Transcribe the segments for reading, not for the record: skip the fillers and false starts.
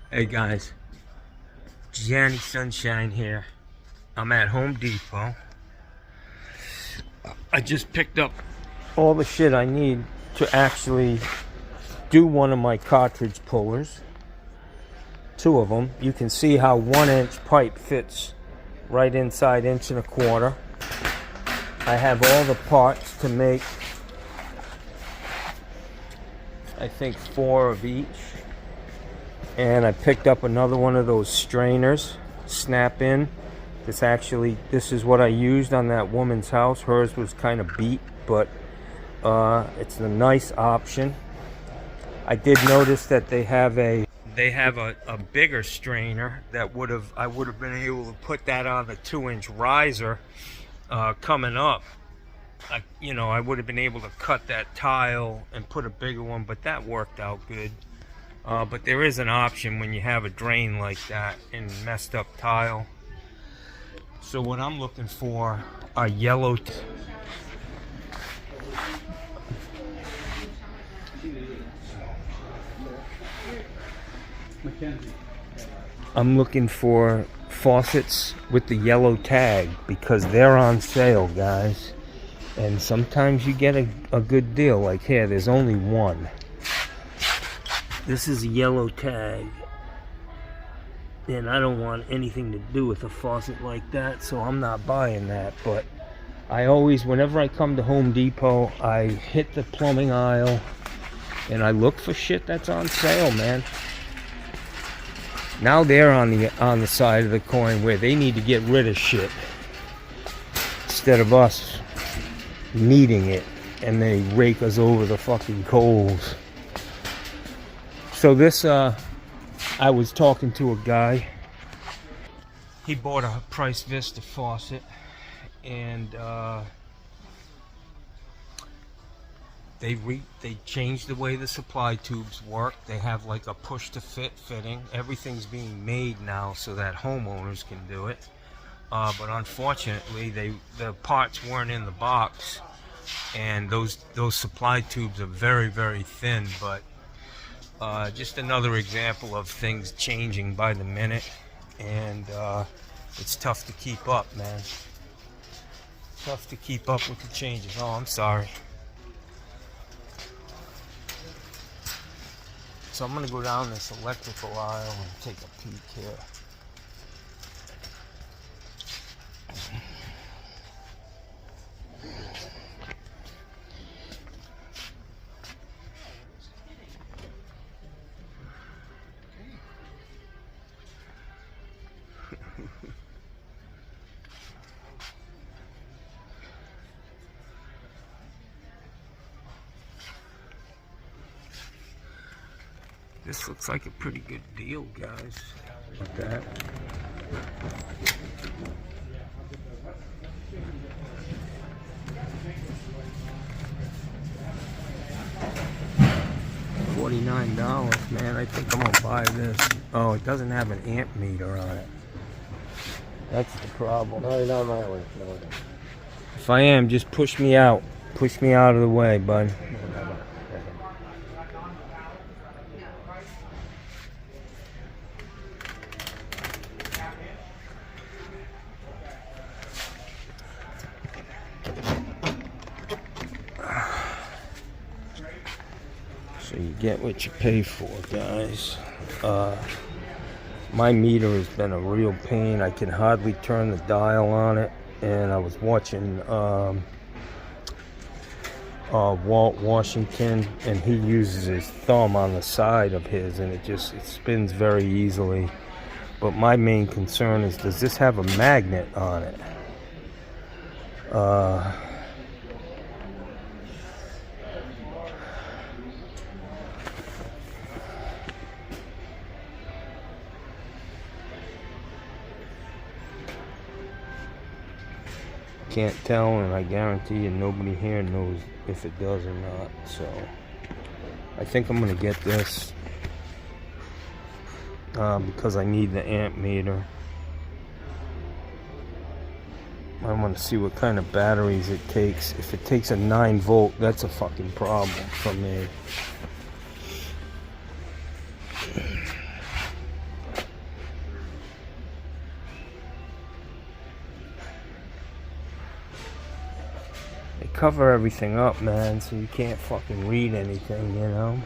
Hey guys, Johnny Sunshine here. I'm at Home Depot. I just picked up all the shit I need to actually do one of my cartridge pullers. Two of them. You can see how 1-inch pipe fits right inside 1.25 inches. I have all the parts to make, I think, 4 of each. And I picked up another one of those strainers, snap in. This is what I used on that woman's house. Hers was kind of beat, but it's a nice option. I did notice that they have a bigger strainer that I would have been able to put that on the 2-inch riser coming up. I would have been able to cut that tile and put a bigger one, but that worked out good. But there is an option when you have a drain like that and messed up tile. So what I'm looking for are yellow. I'm looking for faucets with the yellow tag because they're on sale, guys. And sometimes you get a good deal. Like here, there's only one. This is a yellow tag, and I don't want anything to do with a faucet like that, so I'm not buying that. But whenever I come to Home Depot, I hit the plumbing aisle and I look for shit that's on sale, man. Now they're on the side of the coin where they need to get rid of shit instead of us needing it, and they rake us over the fucking coals. So this, I was talking to a guy. He bought a Price Vista faucet, and they changed the way the supply tubes work. They have like a push-to-fit fitting. Everything's being made now so that homeowners can do it. But unfortunately, the parts weren't in the box, and those supply tubes are very, very thin. But just another example of things changing by the minute, and it's tough to keep up, man. Tough to keep up with the changes. Oh, I'm sorry. So I'm gonna go down this electrical aisle and take a peek here. This looks like a pretty good deal, guys. Like that. $49, man. I think I'm gonna buy this. Oh, it doesn't have an amp meter on it. That's the problem. No, you're not my way. No. If I am, just push me out. Push me out of the way, bud. So you get what you pay for, guys. My meter has been a real pain. I can hardly turn the dial on it. And I was watching Walt Washington, and he uses his thumb on the side of his, and it spins very easily. But my main concern is, does this have a magnet on it? Can't tell, and I guarantee you nobody here knows if it does or not. So I think I'm gonna get this because I need the amp meter. I want to see what kind of batteries it takes. If it takes a 9-volt, that's a fucking problem for me. cover everything up, man, so you can't fucking read anything, you know?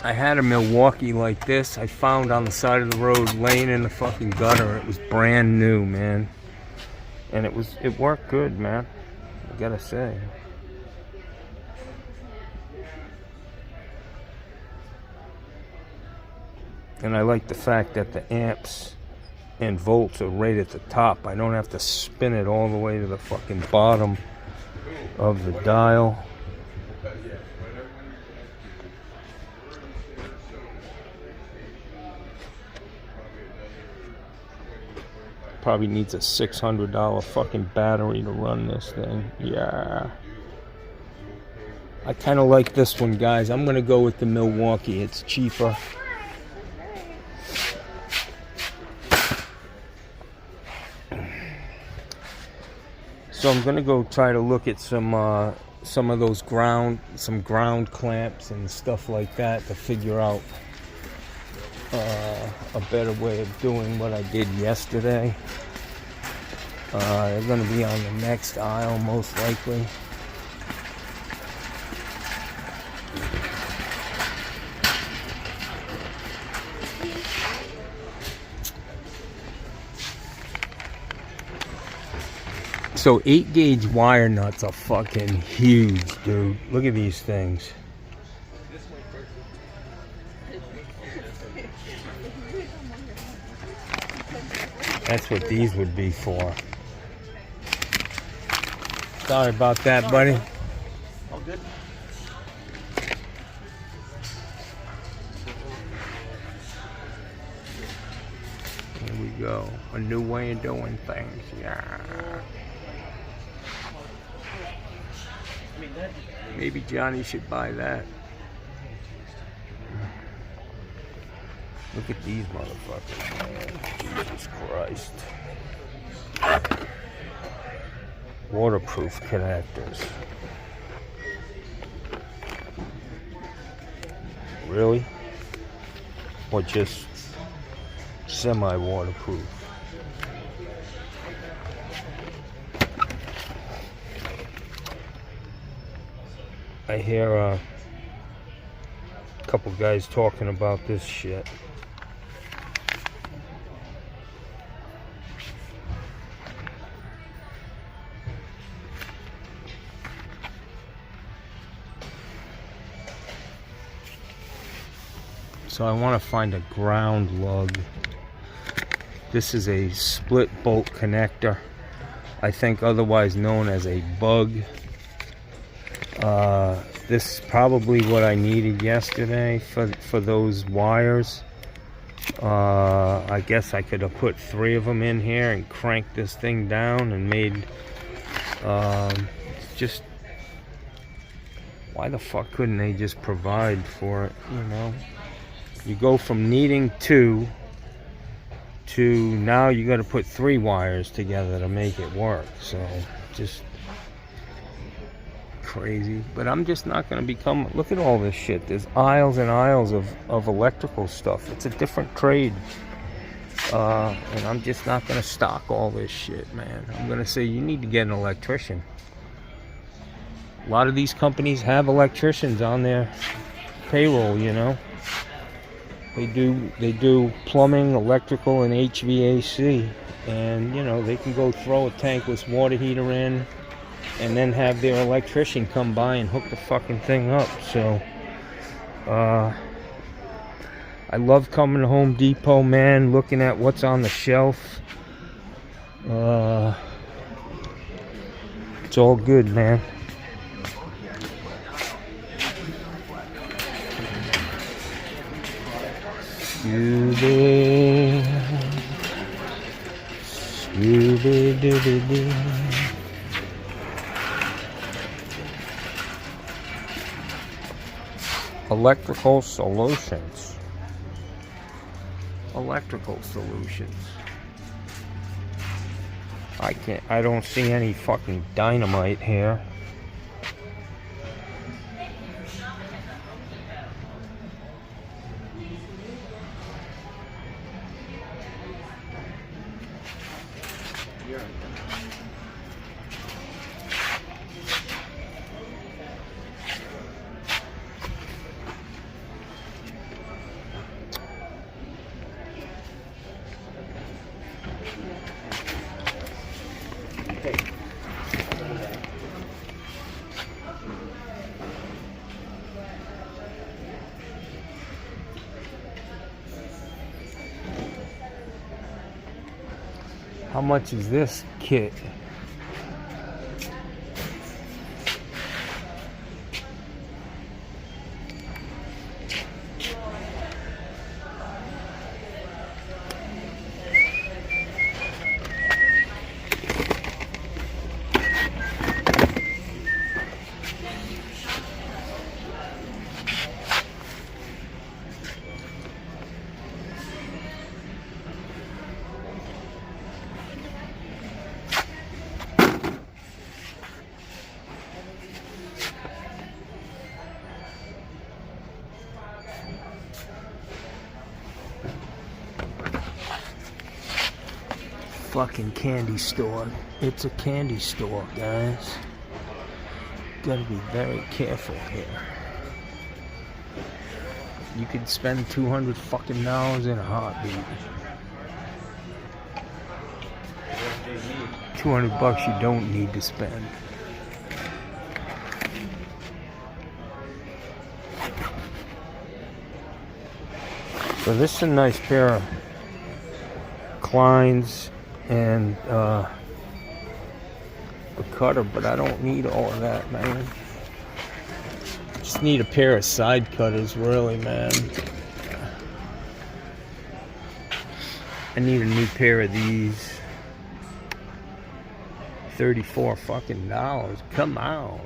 I had a Milwaukee like this I found on the side of the road laying in the fucking gutter. It was brand new, man. And it worked good, man. I gotta say. And I like the fact that the amps and volts are right at the top. I don't have to spin it all the way to the fucking bottom of the dial. Probably needs a $600 fucking battery to run this thing. Yeah. I kind of like this one, guys. I'm going to go with the Milwaukee. It's cheaper. So I'm going to go try to look at some of those ground clamps and stuff like that to figure out a better way of doing what I did yesterday. They're going to be on the next aisle, most likely. So 8-gauge wire nuts are fucking huge, dude. Look at these things. That's what these would be for. Sorry about that, buddy. All good. Here we go. A new way of doing things. Yeah. Maybe Johnny should buy that. Look at these motherfuckers, man. Jesus Christ. Waterproof connectors. Really? Or just semi-waterproof? I hear a couple guys talking about this shit. So I want to find a ground lug. This is a split bolt connector, I think otherwise known as a bug. This is probably what I needed yesterday for those wires. I guess I could have put 3 of them in here and cranked this thing down and made just, why the fuck couldn't they just provide for it, you know? You go from needing 2 to now you got to put 3 wires together to make it work. So just crazy. But I'm just not going to become, look at all this shit. There's aisles and aisles of electrical stuff. It's a different trade. And I'm just not going to stock all this shit, man. I'm going to say you need to get an electrician. A lot of these companies have electricians on their payroll, you know. They do plumbing, electrical, and HVAC, and you know they can go throw a tankless water heater in, and then have their electrician come by and hook the fucking thing up. So, I love coming to Home Depot, man. Looking at what's on the shelf. It's all good, man. Scooby-Dooby-Doo. Electrical solutions. Electrical solutions. I don't see any fucking dynamite here. How much is this kit? Fucking candy store. It's a candy store, guys. Gotta be very careful here. You could spend $200 fucking dollars in a heartbeat. $200 you don't need to spend. So this is a nice pair of Kleins and a cutter, but I don't need all of that, man. Just need a pair of side cutters, really, man. I need a new pair of these. $34 fucking dollars. Come on.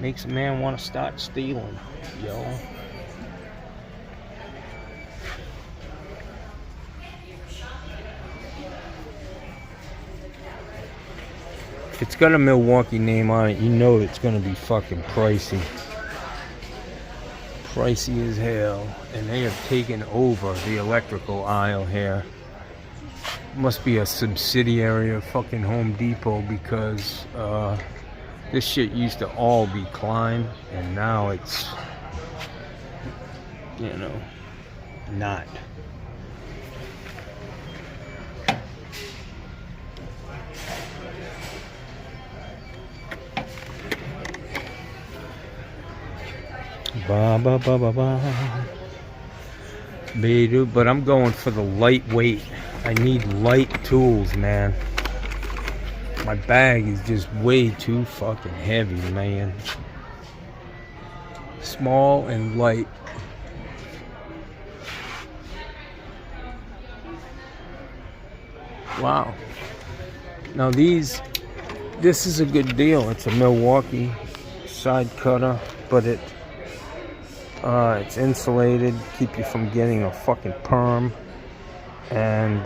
Makes a man want to start stealing, yo. If it's got a Milwaukee name on it, you know it's gonna be fucking pricey. Pricey as hell. And they have taken over the electrical aisle here. Must be a subsidiary of fucking Home Depot, because this shit used to all be Klein, and now it's, you know, not. Ba ba ba ba ba. But I'm going for the lightweight. I need light tools, man. My bag is just way too fucking heavy, man. Small and light. Wow. Now this is a good deal. It's a Milwaukee side cutter, but it's insulated, keep you from getting a fucking perm, and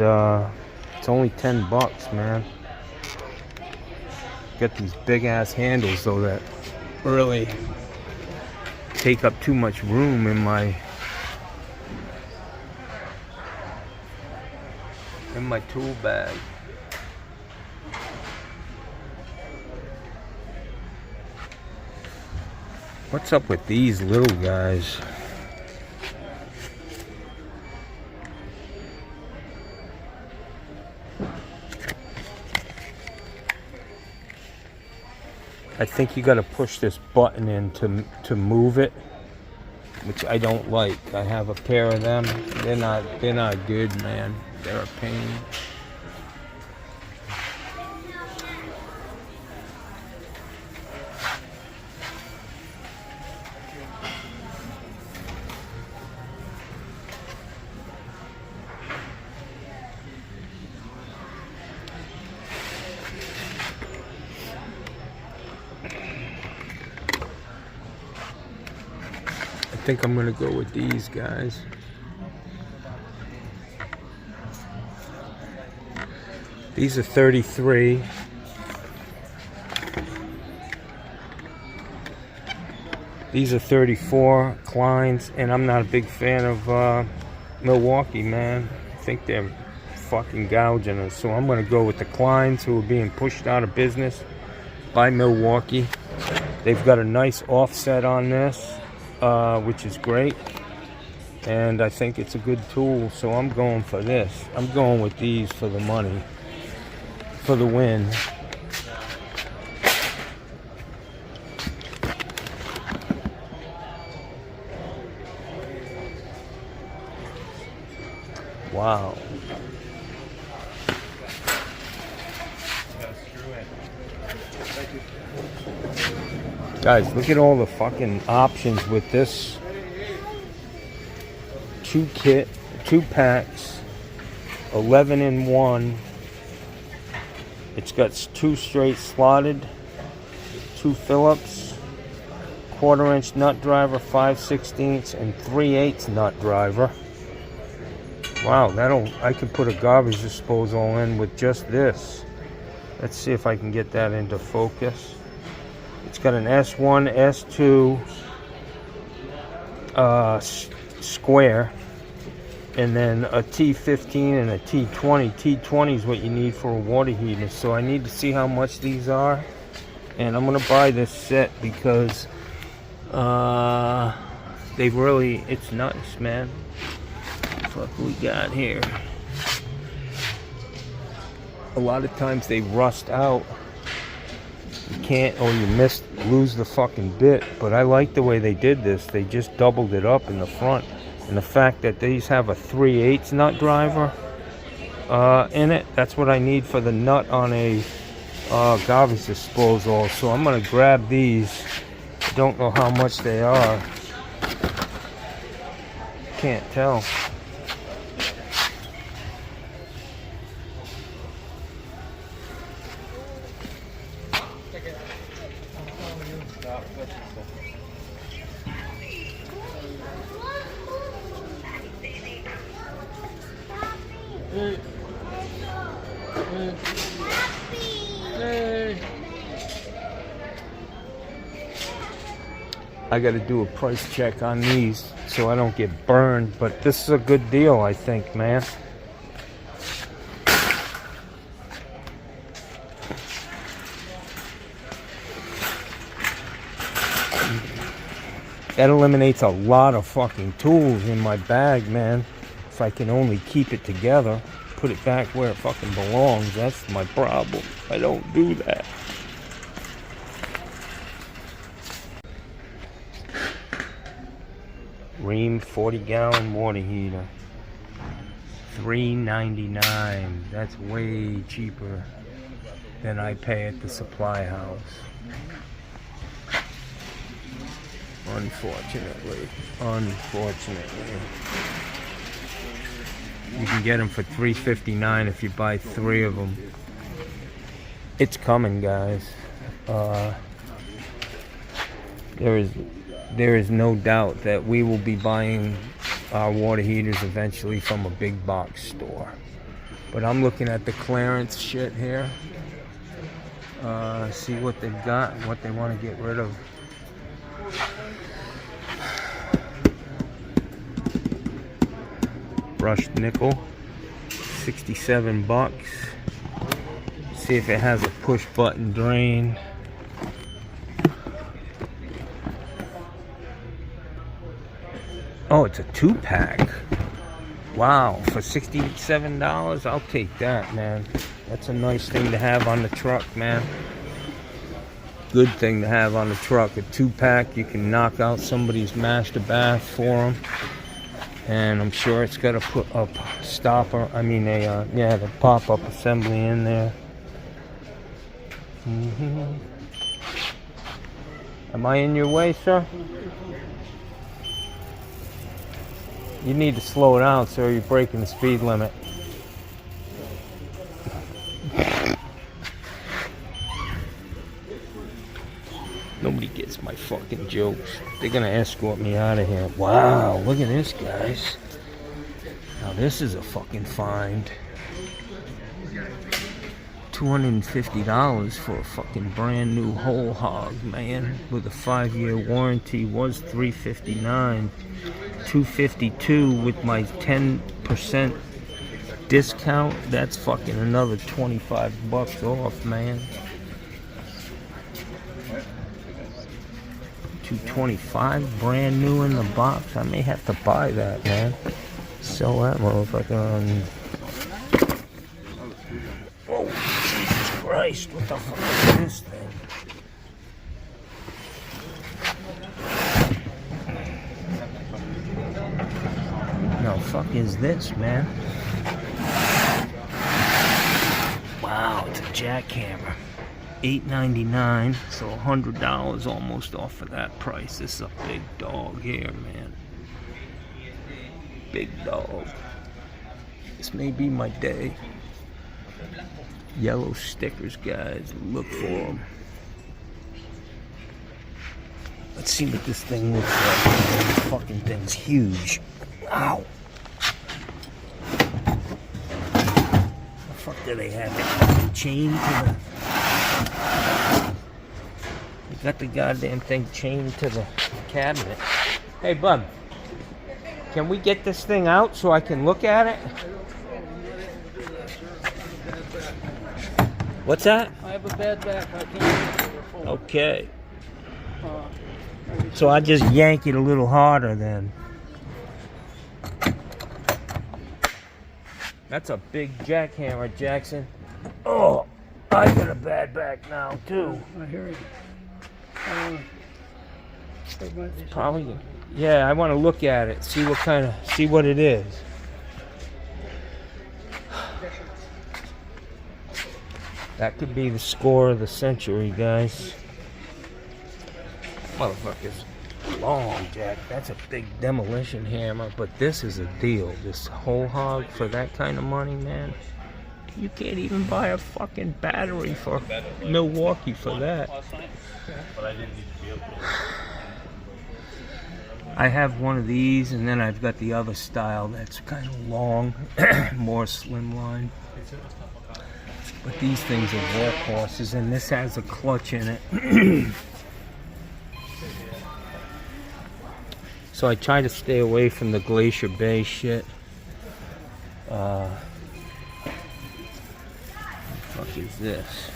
it's only $10, man. Got these big ass handles though that really take up too much room in my tool bag. What's up with these little guys? I think you got to push this button in to move it, which I don't like. I have a pair of them. They're not good, man. They're a pain. I think I'm gonna go with these guys. These are 33. These are 34 Kleins, and I'm not a big fan of Milwaukee, man. I think they're fucking gouging us. So I'm going to go with the Kleins, who are being pushed out of business by Milwaukee. They've got a nice offset on this, which is great. And I think it's a good tool, so I'm going for this. I'm going with these for the money, for the win. Wow. Guys, look at all the fucking options with this. 2 packs, 11 in 1. It's got 2 straight slotted, 2 Phillips, 1/4-inch nut driver, 5/16 and 3/8 nut driver. Wow, I could put a garbage disposal in with just this. Let's see if I can get that into focus. It's got an S1, S2 square, and then a T15 and a T20. T20 is what you need for a water heater. So I need to see how much these are, and I'm gonna buy this set because it's nice, man. What we got here? A lot of times they rust out. You can't, or you lose the fucking bit. But I like the way they did this. They just doubled it up in the front, and the fact that these have a 3/8 nut driver in it. That's what I need for the nut on a garbage disposal. So I'm gonna grab these. Don't know how much they are. Can't tell. I got to do a price check on these so I don't get burned, but this is a good deal, I think, man. That eliminates a lot of fucking tools in my bag, man. If I can only keep it together, put it back where it fucking belongs. That's my problem. I don't do that. Ream 40-gallon water heater. $3.99. That's way cheaper than I pay at the supply house. Unfortunately. You can get them for $3.59 if you buy 3 of them. It's coming, guys. There is no doubt that we will be buying our water heaters eventually from a big box store. But I'm looking at the clearance shit here. See what they've got, what they want to get rid of. Brushed nickel, 67 bucks. See if it has a push button drain. Oh, it's a 2-pack. Wow, for $67, I'll take that, man. That's a nice thing to have on the truck, man. Good thing to have on the truck. A 2-pack, you can knock out somebody's master bath for them. And I'm sure it's got a put-up stopper. I mean, the pop-up assembly in there. Am I in your way, sir? You need to slow down, sir. You're breaking the speed limit. Nobody gets my fucking jokes. They're gonna escort me out of here. Wow, look at this, guys. Now this is a fucking find. $250 for a fucking brand new whole hog, man. With a 5-year warranty. Was $359. $252 with my 10% discount, that's fucking another 25 bucks off, man. 225 brand new in the box. I may have to buy that, man. Sell that motherfucker on. Oh, Jesus Christ, what the fuck is this thing? The fuck is this, man? Wow, it's a jackhammer. $8.99, so $100 almost off of that price. This is a big dog here, man. Big dog. This may be my day. Yellow stickers, guys. Look for them. Let's see what this thing looks like. This fucking thing's huge. Ow. The fuck do they have it chained to the... They got the goddamn thing chained to the cabinet. Hey, bub. Can we get this thing out so I can look at it? What's that? I have a bad back. I can't. Okay. So I just yank it a little harder then. That's a big jackhammer, Jackson. Oh, I got a bad back now too. I hear you. Probably. Yeah, I want to look at it, see what it is. That could be the score of the century, guys. Motherfucker's long, Jack. That's a big demolition hammer, but this is a deal. This whole hog for that kind of money, man. You can't even buy a fucking battery for Milwaukee for that. I have one of these, and then I've got the other style that's kind of long, more slimline. But these things are workhorses, and this has a clutch in it. So I try to stay away from the Glacier Bay shit. What the fuck is this?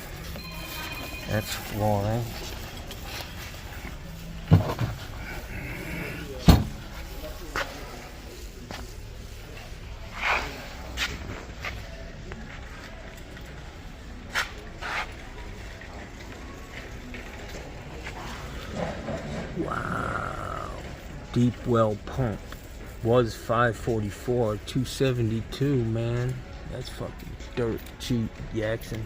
That's flooring. Wow. Deep well pump. Was $544, $272, man. That's fucking dirt cheap, Jackson.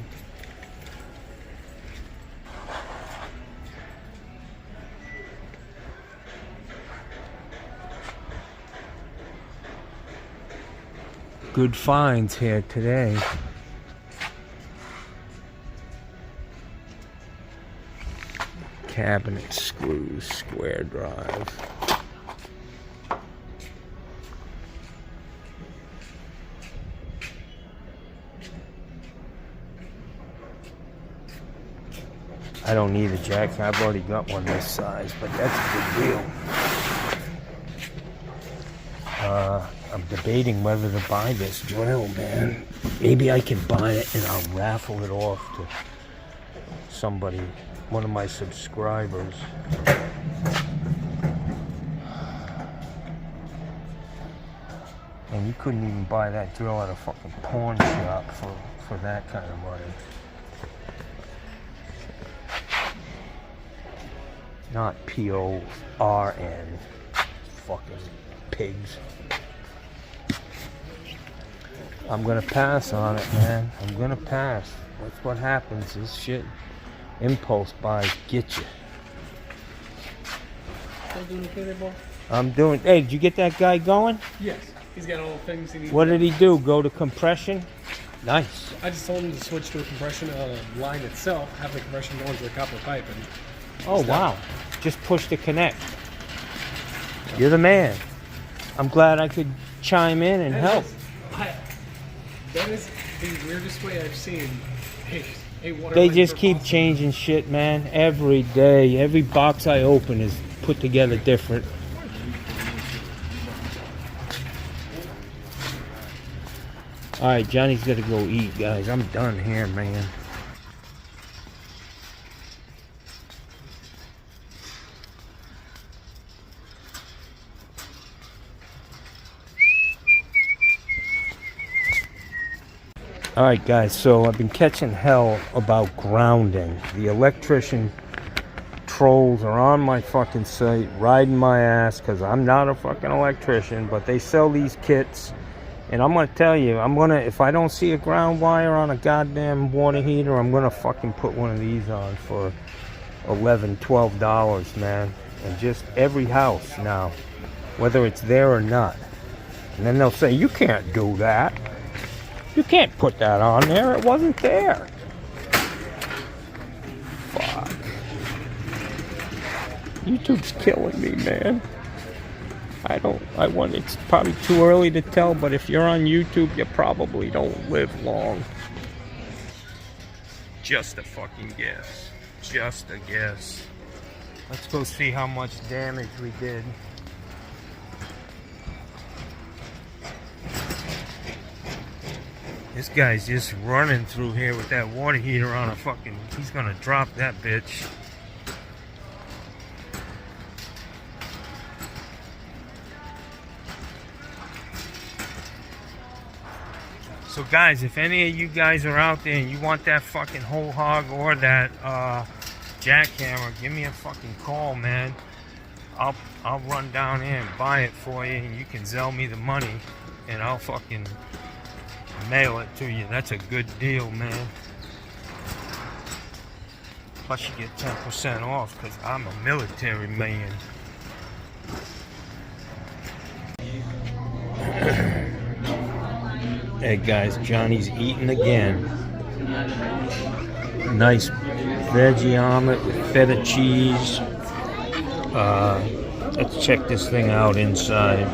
Good finds here today. Cabinet screws, square drive. I don't need a jack. I've already got one this size, but that's a good deal. I'm debating whether to buy this drill, man. Maybe I can buy it and I'll raffle it off to somebody, one of my subscribers. And you couldn't even buy that drill at a fucking pawn shop for that kind of money. Not P-O-R-N. Fucking pigs. I'm gonna pass on it, man. I'm gonna pass. That's what happens. This shit, impulse buys get you. Still doing okay there, boy? I'm doing. Hey, did you get that guy going? Yes. He's got all the things he needs. What did he do? Go to compression? Nice. I just told him to switch to a compression line itself, have the compression going to the copper pipe, and Oh wow! Just push to connect. You're the man. I'm glad I could chime in and help. That is the weirdest way I've seen. Hey, they just keep changing shit, man. Every day, every box I open is put together different. Alright, Johnny's gotta go eat, guys. I'm done here, man. Alright, guys, so I've been catching hell about grounding. The electrician trolls are on my fucking site, riding my ass, because I'm not a fucking electrician, but they sell these kits. And I'm gonna tell you, if I don't see a ground wire on a goddamn water heater, I'm gonna fucking put one of these on for $11, $12, man. And just every house now, whether it's there or not. And then they'll say, you can't do that. You can't put that on there. It wasn't there. Fuck. YouTube's killing me, man. It's probably too early to tell, but if you're on YouTube, you probably don't live long. Just a fucking guess. Just a guess. Let's go see how much damage we did. This guy's just running through here with that water heater on a fucking... He's gonna drop that bitch. So guys, if any of you guys are out there and you want that fucking whole hog or that jackhammer, give me a fucking call, man. I'll run down here and buy it for you, and you can sell me the money, and I'll fucking mail it to you. That's a good deal, man. Plus you get 10% off because I'm a military man. Hey guys, Johnny's eating again. Nice veggie omelet with feta cheese. Let's check this thing out inside.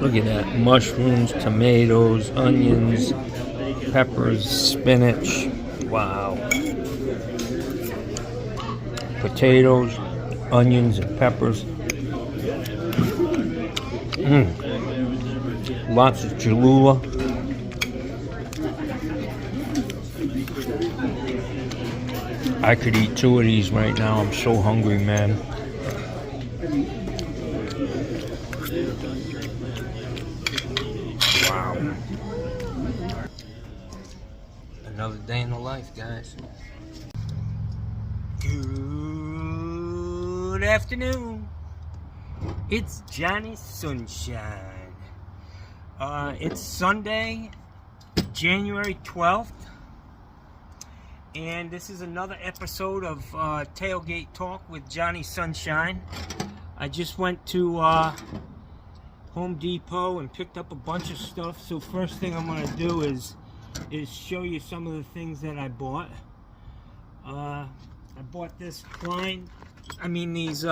Look at that. Mushrooms, tomatoes, onions, peppers, spinach. Wow. Potatoes, onions, and peppers. Lots of Cholula. I could eat 2 of these right now. I'm so hungry, man. Wow. Another day in the life, guys. Good afternoon. It's Johnny Sunshine. It's Sunday, January 12th, and this is another episode of Tailgate Talk with Johnny Sunshine. I just went to Home Depot and picked up a bunch of stuff, so first thing I'm going to do is show you some of the things that I bought. I bought this these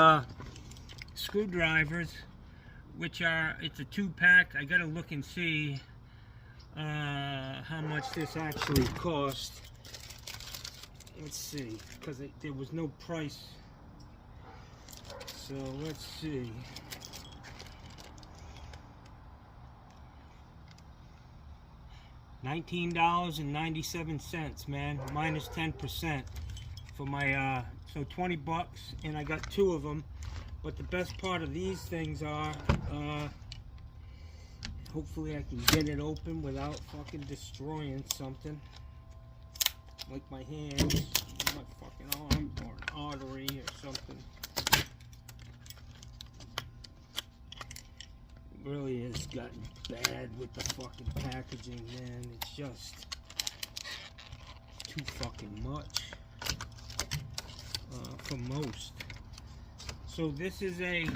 screwdrivers, which it's a 2-pack. I gotta look and see how much this actually cost. Let's see, because there was no price. So let's see. $19.97, man, minus 10% for my so 20 bucks, and I got 2 of them. But the best part of these things are, hopefully I can get it open without fucking destroying something. Like my hands, my fucking arm, or an artery or something. It really has gotten bad with the fucking packaging, man. It's just too fucking much for most. So this is a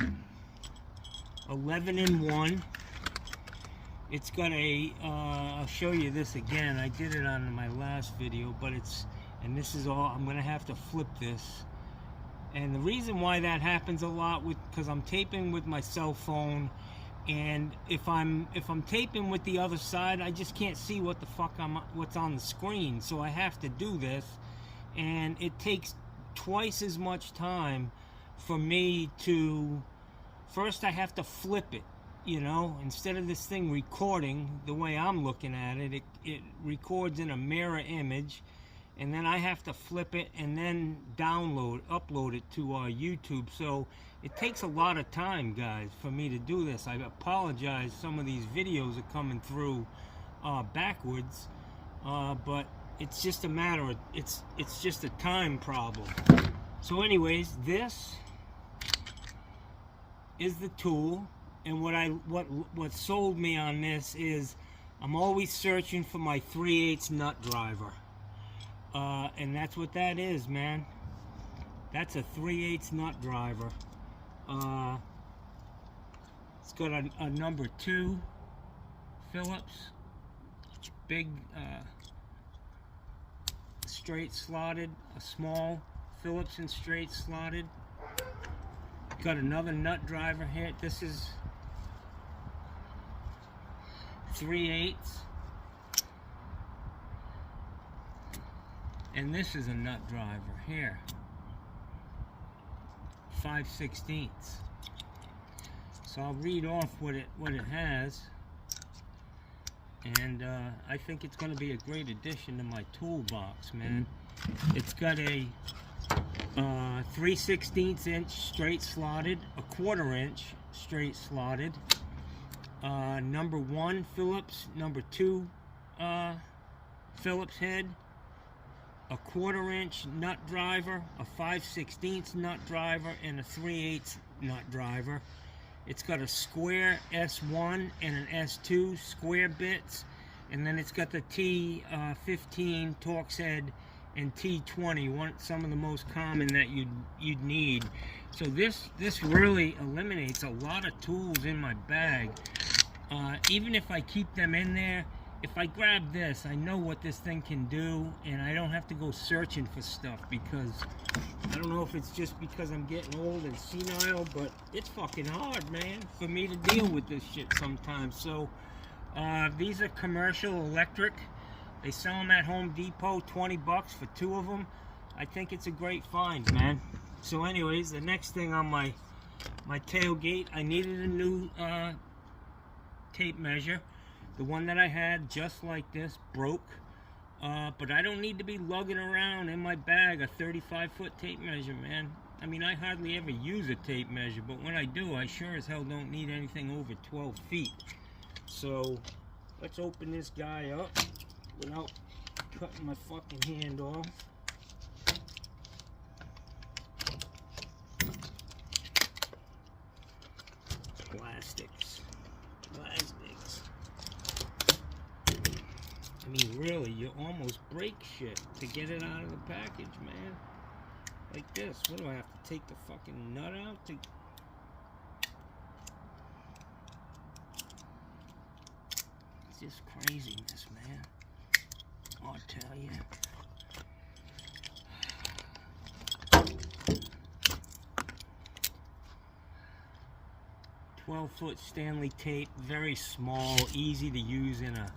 11-in-1. It's got a, I'll show you this again. I did it on my last video, but and this is all, I'm gonna have to flip this. And the reason why that happens a lot because I'm taping with my cell phone, and if I'm taping with the other side, I just can't see what the fuck what's on the screen. So I have to do this, and it takes twice as much time for me to, first I have to flip it, you know, instead of this thing recording the way I'm looking at it, it records in a mirror image, and then I have to flip it and then upload it to YouTube. So it takes a lot of time, guys, for me to do this. I apologize, some of these videos are coming through backwards, but it's just a matter of, it's just a time problem. So anyways, this is the tool. And what sold me on this is I'm always searching for my 3/8 nut driver, and that's what that is, man. That's a 3/8 nut driver. It's got a number 2 Phillips, big straight slotted, a small Phillips and straight slotted. Got another nut driver here. This is 3/8, and this is a nut driver here, 5/16. So I'll read off what it has, and I think it's going to be a great addition to my toolbox, man. It's got a 3/16 inch straight slotted, a 1/4 inch straight slotted, number 1 Phillips, number 2 Phillips head, a 1/4 inch nut driver, a 5/16 nut driver, and a 3/8 nut driver. It's got a square S1 and an S2 square bits, and then it's got the T15 Torx head and T20, some of the most common that you'd need. So this really eliminates a lot of tools in my bag. Even if I keep them in there, if I grab this, I know what this thing can do, and I don't have to go searching for stuff, because I don't know if it's just because I'm getting old and senile, but it's fucking hard, man, for me to deal with this shit sometimes. So these are commercial electric. They sell them at Home Depot, 20 bucks for 2 of them. I think it's a great find, man. So anyways, the next thing on my tailgate, I needed a new tape measure. The one that I had, just like this, broke. But I don't need to be lugging around in my bag a 35-foot tape measure, man. I mean, I hardly ever use a tape measure, but when I do, I sure as hell don't need anything over 12 feet. So let's open this guy up without cutting my fucking hand off. Plastics. I mean, really, you almost break shit to get it out of the package, man. Like this. What do I have to take the fucking nut out to... It's just craziness, man. I'll tell you. "12-foot Stanley tape, very small, easy to use in a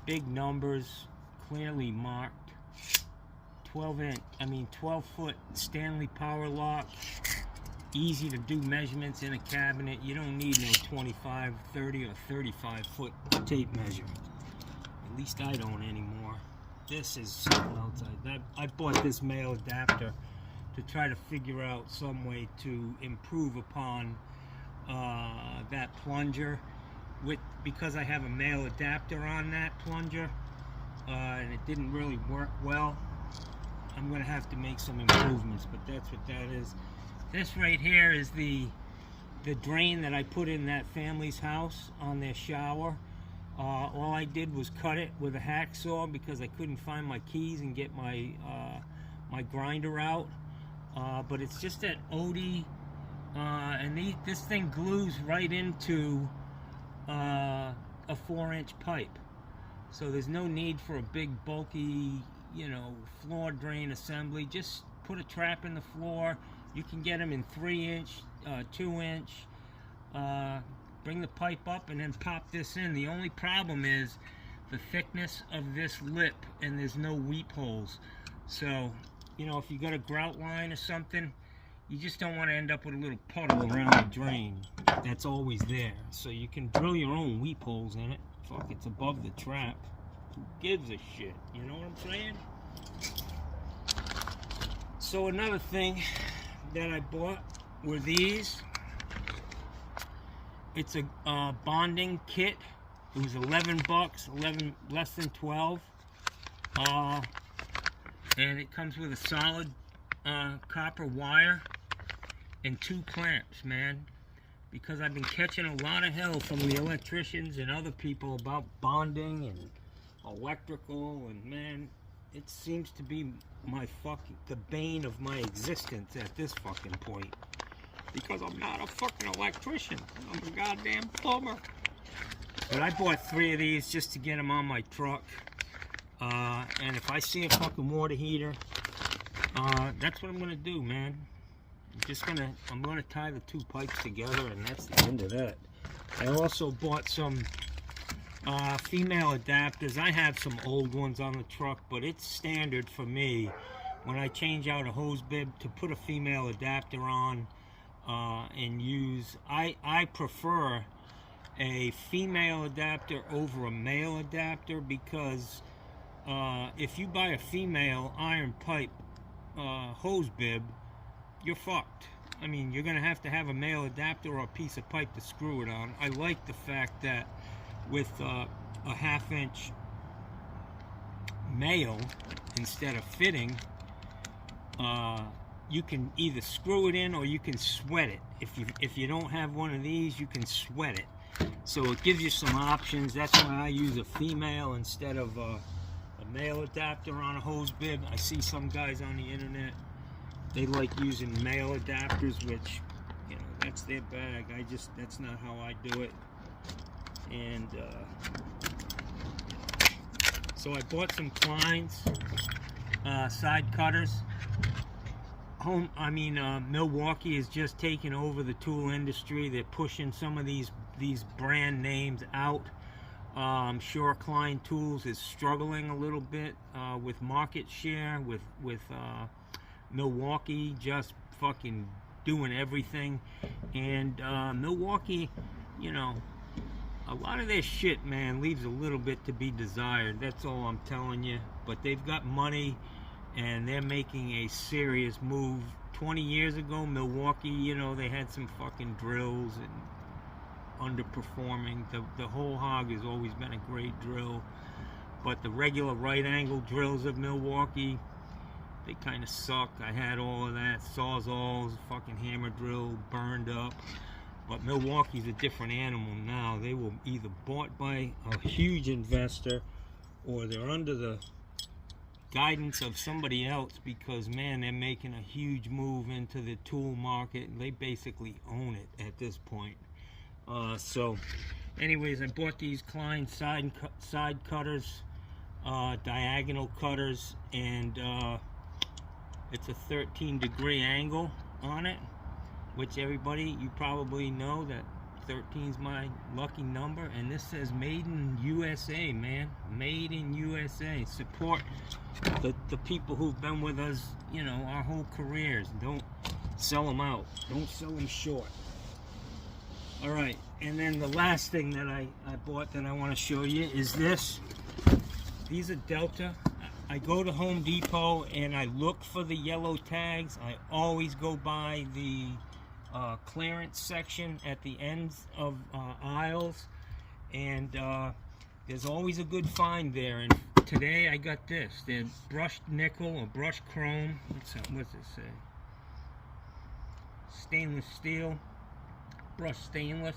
big numbers, clearly marked. 12-foot Stanley power lock, easy to do measurements in a cabinet. You don't need no 25, 30, or 35-foot tape measure. At least I don't anymore. This is something else. I bought this male adapter to try to figure out some way to improve upon that plunger, because I have a male adapter on that plunger, and it didn't really work well. I'm gonna have to make some improvements, but that's what that is. This right here is the drain that I put in that family's house on their shower. All I did was cut it with a hacksaw because I couldn't find my keys and get my my grinder out. But it's just that OD, and this thing glues right into a 4-inch pipe. So there's no need for a big bulky, you know, floor drain assembly. Just put a trap in the floor. You can get them in 3-inch, 2-inch. Bring the pipe up and then pop this in. The only problem is the thickness of this lip, and there's no weep holes. So, you know, if you got a grout line or something, you just don't want to end up with a little puddle around the drain that's always there. So you can drill your own weep holes in it. Fuck, it's above the trap. Who gives a shit? You know what I'm saying? So another thing that I bought were these. It's a bonding kit. It was 11 bucks, 11 less than 12. And it comes with a solid copper wire and 2 clamps, man. Because I've been catching a lot of hell from the electricians and other people about bonding and electrical, and man, it seems to be the bane of my existence at this fucking point. Because I'm not a fucking electrician. I'm a goddamn plumber. But I bought 3 of these just to get them on my truck. And if I see a fucking water heater, that's what I'm gonna do, man. I'm gonna tie the 2 pipes together, and that's the end of that. I also bought some female adapters. I have some old ones on the truck, but it's standard for me when I change out a hose bib to put a female adapter on and use. I prefer a female adapter over a male adapter because if you buy a female iron pipe hose bib, you're fucked. I mean, you're gonna have to have a male adapter or a piece of pipe to screw it on. I like the fact that with a 1/2 inch male instead of fitting, you can either screw it in or you can sweat it. If you don't have one of these, you can sweat it. So it gives you some options. That's why I use a female instead of a male adapter on a hose bib. I see some guys on the internet, they like using male adapters, which, you know, that's their bag. That's not how I do it. And so I bought some Klein's side cutters. Milwaukee is just taking over the tool industry. They're pushing some of these brand names out. I'm sure Klein Tools is struggling a little bit with market share, with Milwaukee just fucking doing everything. And Milwaukee, you know, a lot of their shit, man, leaves a little bit to be desired. That's all I'm telling you. But they've got money, and they're making a serious move. 20 years ago, Milwaukee, you know, they had some fucking drills and underperforming. The whole hog has always been a great drill, but the regular right angle drills of Milwaukee, they kind of suck. I had all of that. Sawzalls, fucking hammer drill, burned up. But Milwaukee's a different animal now. They were either bought by a huge investor or they're under the guidance of somebody else, because man, they're making a huge move into the tool market, and they basically own it at this point. So anyways, I bought these Klein side cutters, diagonal cutters, and it's a 13-degree angle on it, which everybody, you probably know that 13's my lucky number, and this says made in USA, man. Made in USA. Support the people who've been with us, you know, our whole careers. Don't sell them out. Don't sell them short. All right, and then the last thing that I bought that I want to show you is this. These are Delta. I go to Home Depot and I look for the yellow tags. I always go by the clearance section at the ends of aisles, and there's always a good find there. And today I got this. They're brushed nickel or brushed chrome. What's it say? Stainless steel. Brushed stainless.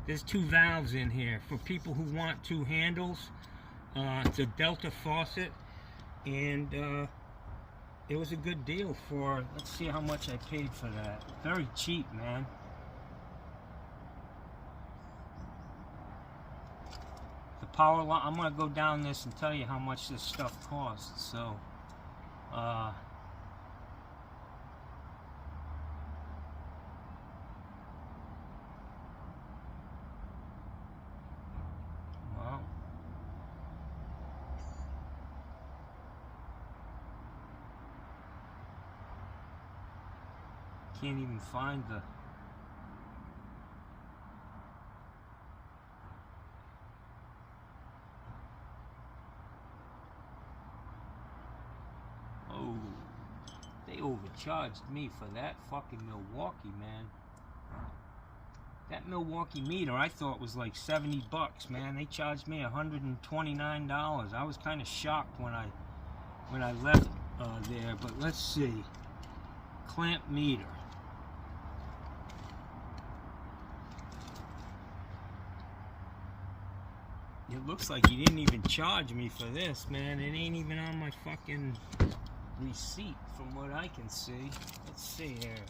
There's 2 valves in here for people who want 2 handles. It's a Delta faucet, and it was a good deal for, let's see how much I paid for that. Very cheap, man. The power line, I'm going to go down this and tell you how much this stuff costs. So, well, can't even find the... Oh, they overcharged me for that fucking Milwaukee, man. That Milwaukee meter I thought was like 70 bucks, man. They charged me $129. I was kind of shocked when I left there, but let's see. Clamp meter. It looks like you didn't even charge me for this, man. It ain't even on my fucking receipt from what I can see. Let's see here.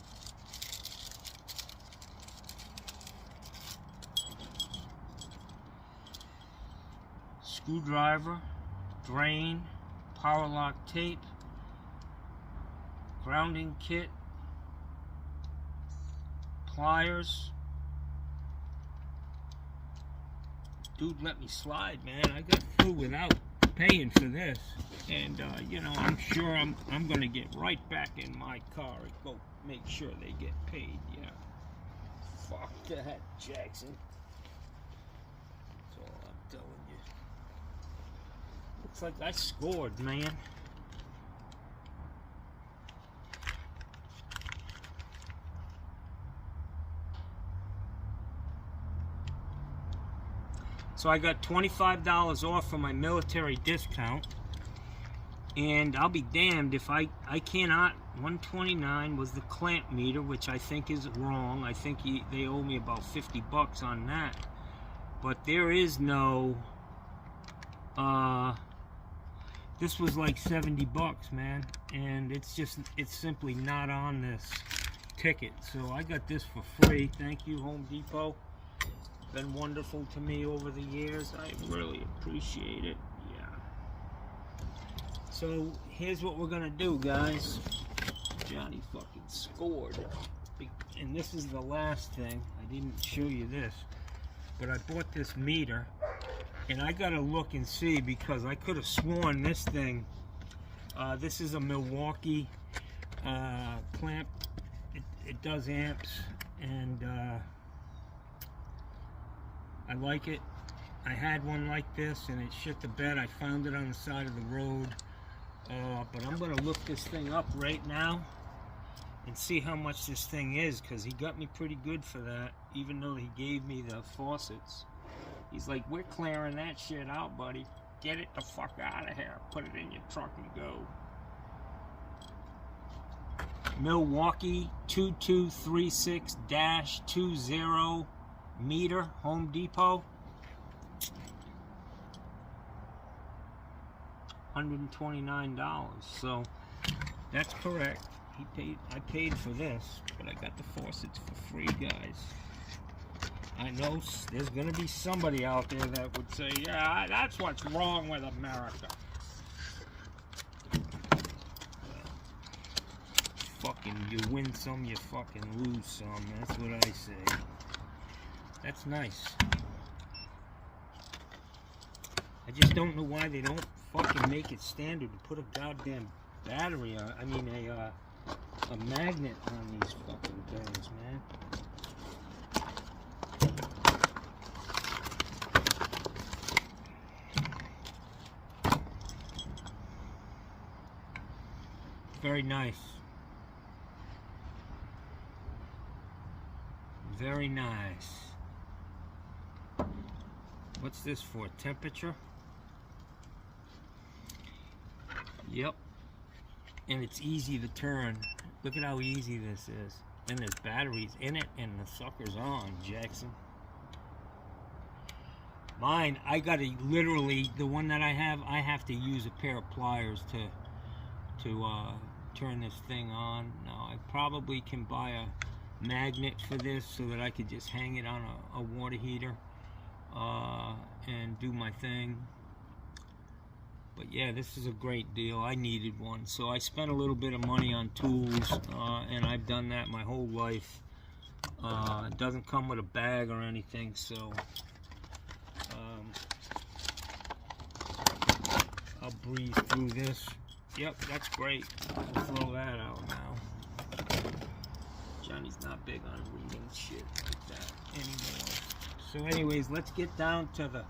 Screwdriver, drain, power lock tape, grounding kit, pliers. Dude let me slide, man. I got through without paying for this, and you know, I'm sure I'm gonna get right back in my car and go make sure they get paid. Yeah, fuck that, Jackson. That's all I'm telling you. Looks like I scored, man. So I got $25 off for my military discount, and I'll be damned if I cannot. 129 was the clamp meter, which I think is wrong. I think they owe me about 50 bucks on that. But there is no, this was like 70 bucks, man, and it's simply not on this ticket. So I got this for free. Thank you, Home Depot. Been wonderful to me over the years. I really appreciate it. Yeah. So here's what we're gonna do, guys. Johnny fucking scored. And this is the last thing. I didn't show you this, but I bought this meter, and I gotta look and see, because I could have sworn this thing, this is a Milwaukee clamp. It does amps, and I like it. I had one like this and it shit the bed. I found it on the side of the road. But I'm gonna look this thing up right now and see how much this thing is, because he got me pretty good for that, even though he gave me the faucets. He's like, we're clearing that shit out, buddy. Get it the fuck out of here. Put it in your truck and go. Milwaukee 2236-20 meter, Home Depot. $129. So that's correct. I paid for this, but I got the faucets for free, guys. I know there's gonna be somebody out there that would say, yeah, that's what's wrong with America. Fucking, you win some, you fucking lose some. That's what I say. That's nice. I just don't know why they don't fucking make it standard to put a goddamn battery on. I mean, a magnet on these fucking things, man. Very nice. Very nice. What's this for? Temperature? Yep. And it's easy to turn. Look at how easy this is. And there's batteries in it, and the sucker's on, Jackson. Mine, I gotta literally, the one that I have to use a pair of pliers to turn this thing on. Now, I probably can buy a magnet for this so that I could just hang it on a water heater and do my thing. But yeah, this is a great deal. I needed one, so I spent a little bit of money on tools, and I've done that my whole life. It doesn't come with a bag or anything, so I'll breeze through this. Yep, that's great. I'll throw that out now. Johnny's not big on reading shit like that anymore. So anyways, let's get down to the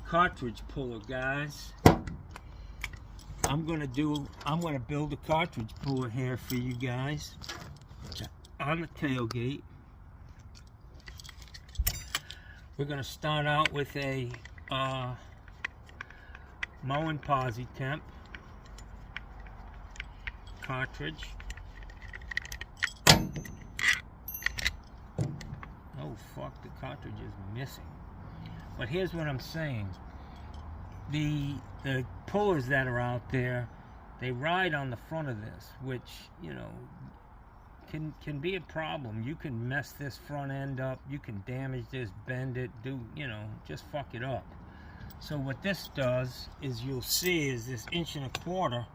cartridge puller, guys. I'm gonna build a cartridge puller here for you guys on the tailgate. We're gonna start out with a Moen Posi Temp cartridge. Oh fuck, the cartridge is missing. But here's what I'm saying. The pullers that are out there, they ride on the front of this, which, you know, can be a problem. You can mess this front end up, you can damage this, bend it, you know, just fuck it up. So what this does is, you'll see, is this 1.25 inch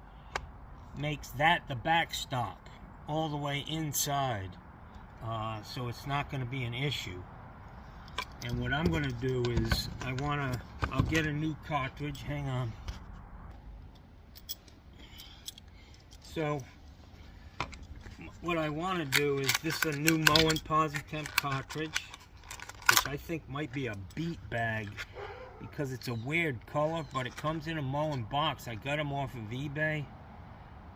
makes that the backstop all the way inside, so it's not going to be an issue. And what I'm going to do is, I'll get a new cartridge. Hang on. So what I want to do is, this is a new Moen Posi Temp cartridge, which I think might be a beat bag because it's a weird color, but it comes in a Moen box. I got them off of eBay,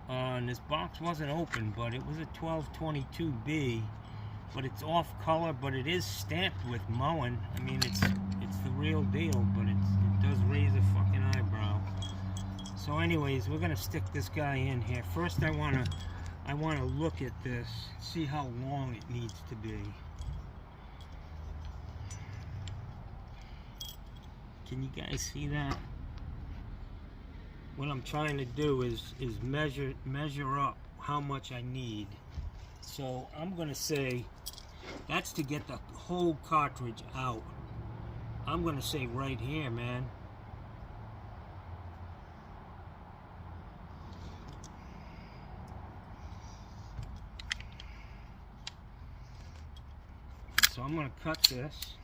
and this box wasn't open, but it was a 1222B. But it's off color, but it is stamped with Moen. I mean, it's the real deal, but it does raise a fucking eyebrow. So anyways, we're gonna stick this guy in here. First, I wanna look at this, see how long it needs to be. Can you guys see that? What I'm trying to do is measure up how much I need. So I'm gonna say that's to get the whole cartridge out. I'm gonna say right here, man. So I'm gonna cut this.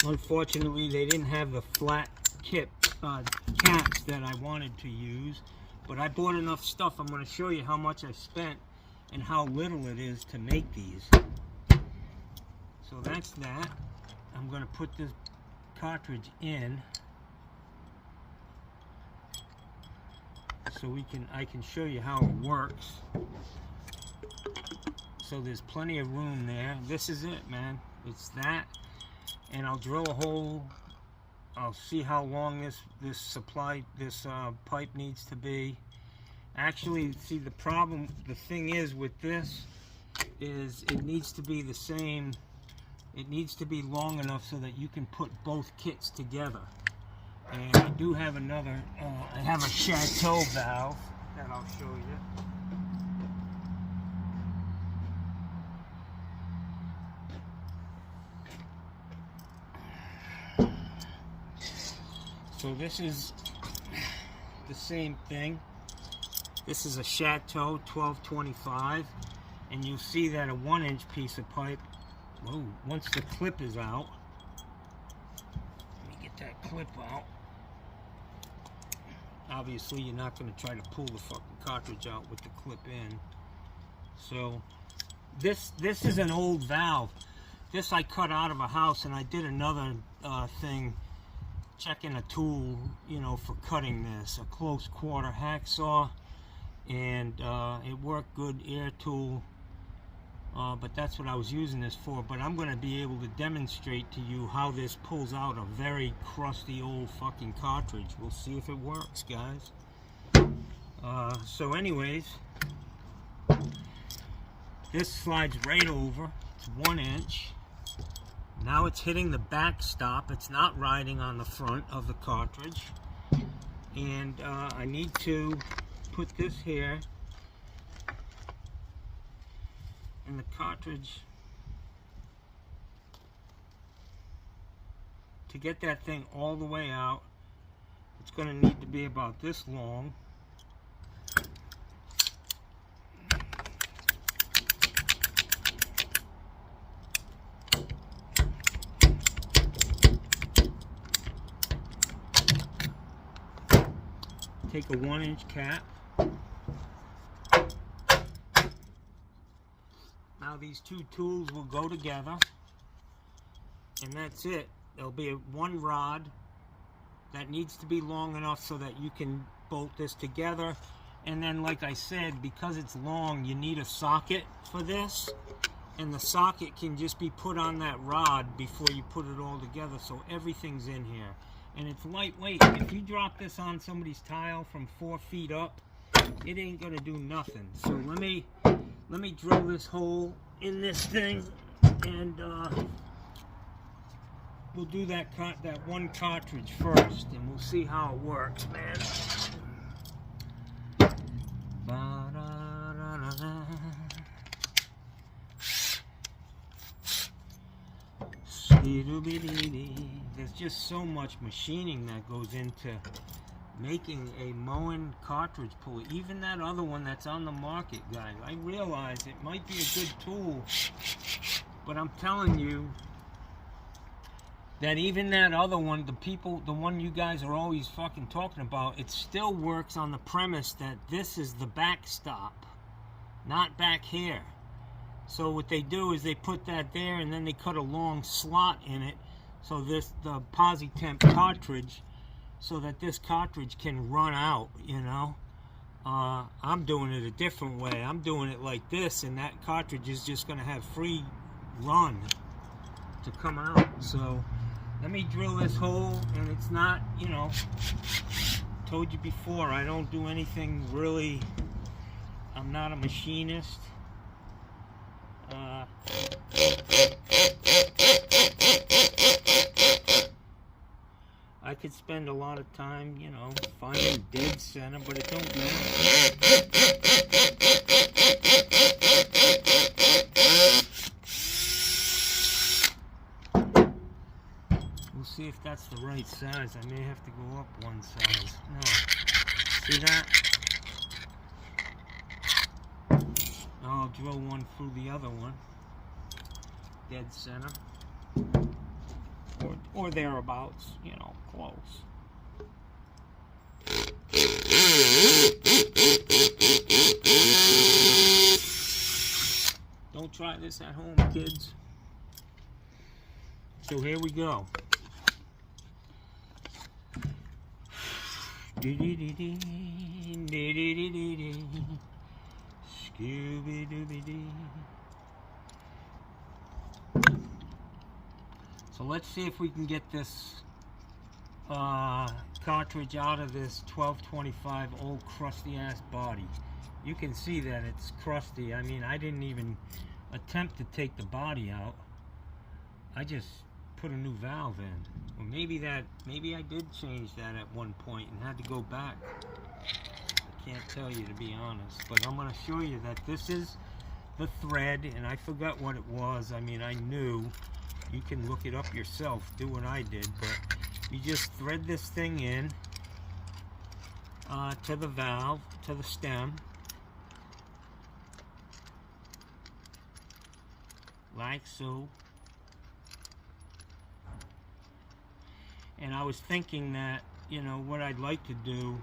Unfortunately, they didn't have the flat caps that I wanted to use, but I bought enough stuff. I'm going to show you how much I spent and how little it is to make these. So that's that. I'm going to put this cartridge in so I can show you how it works. So there's plenty of room there. This is it, man. It's that. And I'll drill a hole. I'll see how long this pipe needs to be. Actually, see, the thing is with this is it needs to be the same. It needs to be long enough so that you can put both kits together. And I do have another. I have a Chateau valve that I'll show you. So this is the same thing. This is a Chateau 1225, and you'll see that a 1-inch piece of pipe, whoa, once the clip is out, let me get that clip out. Obviously, you're not going to try to pull the fucking cartridge out with the clip in. So this is an old valve. This I cut out of a house, and I did another thing, checking a tool, you know, for cutting this, a close quarter hacksaw, and it worked good, air tool, but that's what I was using this for. But I'm going to be able to demonstrate to you how this pulls out a very crusty old fucking cartridge. We'll see if it works, guys. So anyways, this slides right over. It's 1 inch. Now it's hitting the backstop. It's not riding on the front of the cartridge. And I need to put this here in the cartridge. To get that thing all the way out, it's going to need to be about this long. take a 1-inch cap. Now these two tools will go together, and that's it. There'll be one rod that needs to be long enough so that you can bolt this together. And then, like I said, because it's long, you need a socket for this, and the socket can just be put on that rod before you put it all together, so everything's in here. And it's lightweight. If you drop this on somebody's tile from 4 feet up, it ain't gonna do nothing. So let me drill this hole in this thing, and we'll do that one cartridge first, and we'll see how it works, man. There's just so much machining that goes into making a Moen cartridge puller. Even that other one that's on the market, guys, I realize it might be a good tool, but I'm telling you that even that other one, the one you guys are always fucking talking about, it still works on the premise that this is the backstop, not back here. So what they do is they put that there, and then they cut a long slot in it, so the PosiTemp cartridge, so that this cartridge can run out, you know. I'm doing it a different way. I'm doing it like this, and that cartridge is just going to have free run to come out. So let me drill this hole, and it's not, you know, told you before, I don't do anything really, I'm not a machinist. I could spend a lot of time, you know, finding dead center, but it don't matter. We'll see if that's the right size. I may have to go up one size. No. See that? I'll drill one through the other one. Dead center. Or thereabouts, you know, close. Don't try this at home, kids. So here we go. Scooby-Dooby-Dee. So let's see if we can get this cartridge out of this 1225 old crusty ass body. You can see that it's crusty. I mean, I didn't even attempt to take the body out. I just put a new valve in. Or maybe I did change that at one point and had to go back. I can't tell you, to be honest, but I'm going to show you that this is the thread, and I forgot what it was. I mean, I knew. You can look it up yourself, do what I did, but you just thread this thing in to the valve, to the stem, like so. And I was thinking that, you know, what I'd like to do,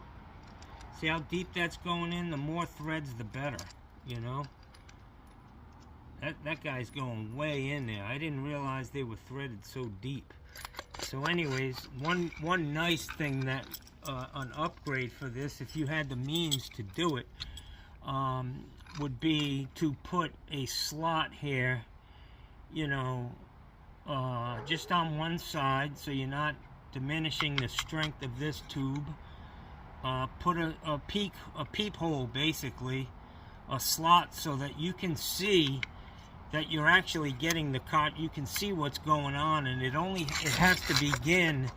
see how deep that's going in? The more threads, the better, you know? That guy's going way in there. I didn't realize they were threaded so deep. So anyways, one nice thing that, an upgrade for this, if you had the means to do it, would be to put a slot here, you know, just on one side, so you're not diminishing the strength of this tube. Put a peephole, basically, a slot, so that you can see that you're actually getting the you can see what's going on, and it has to begin,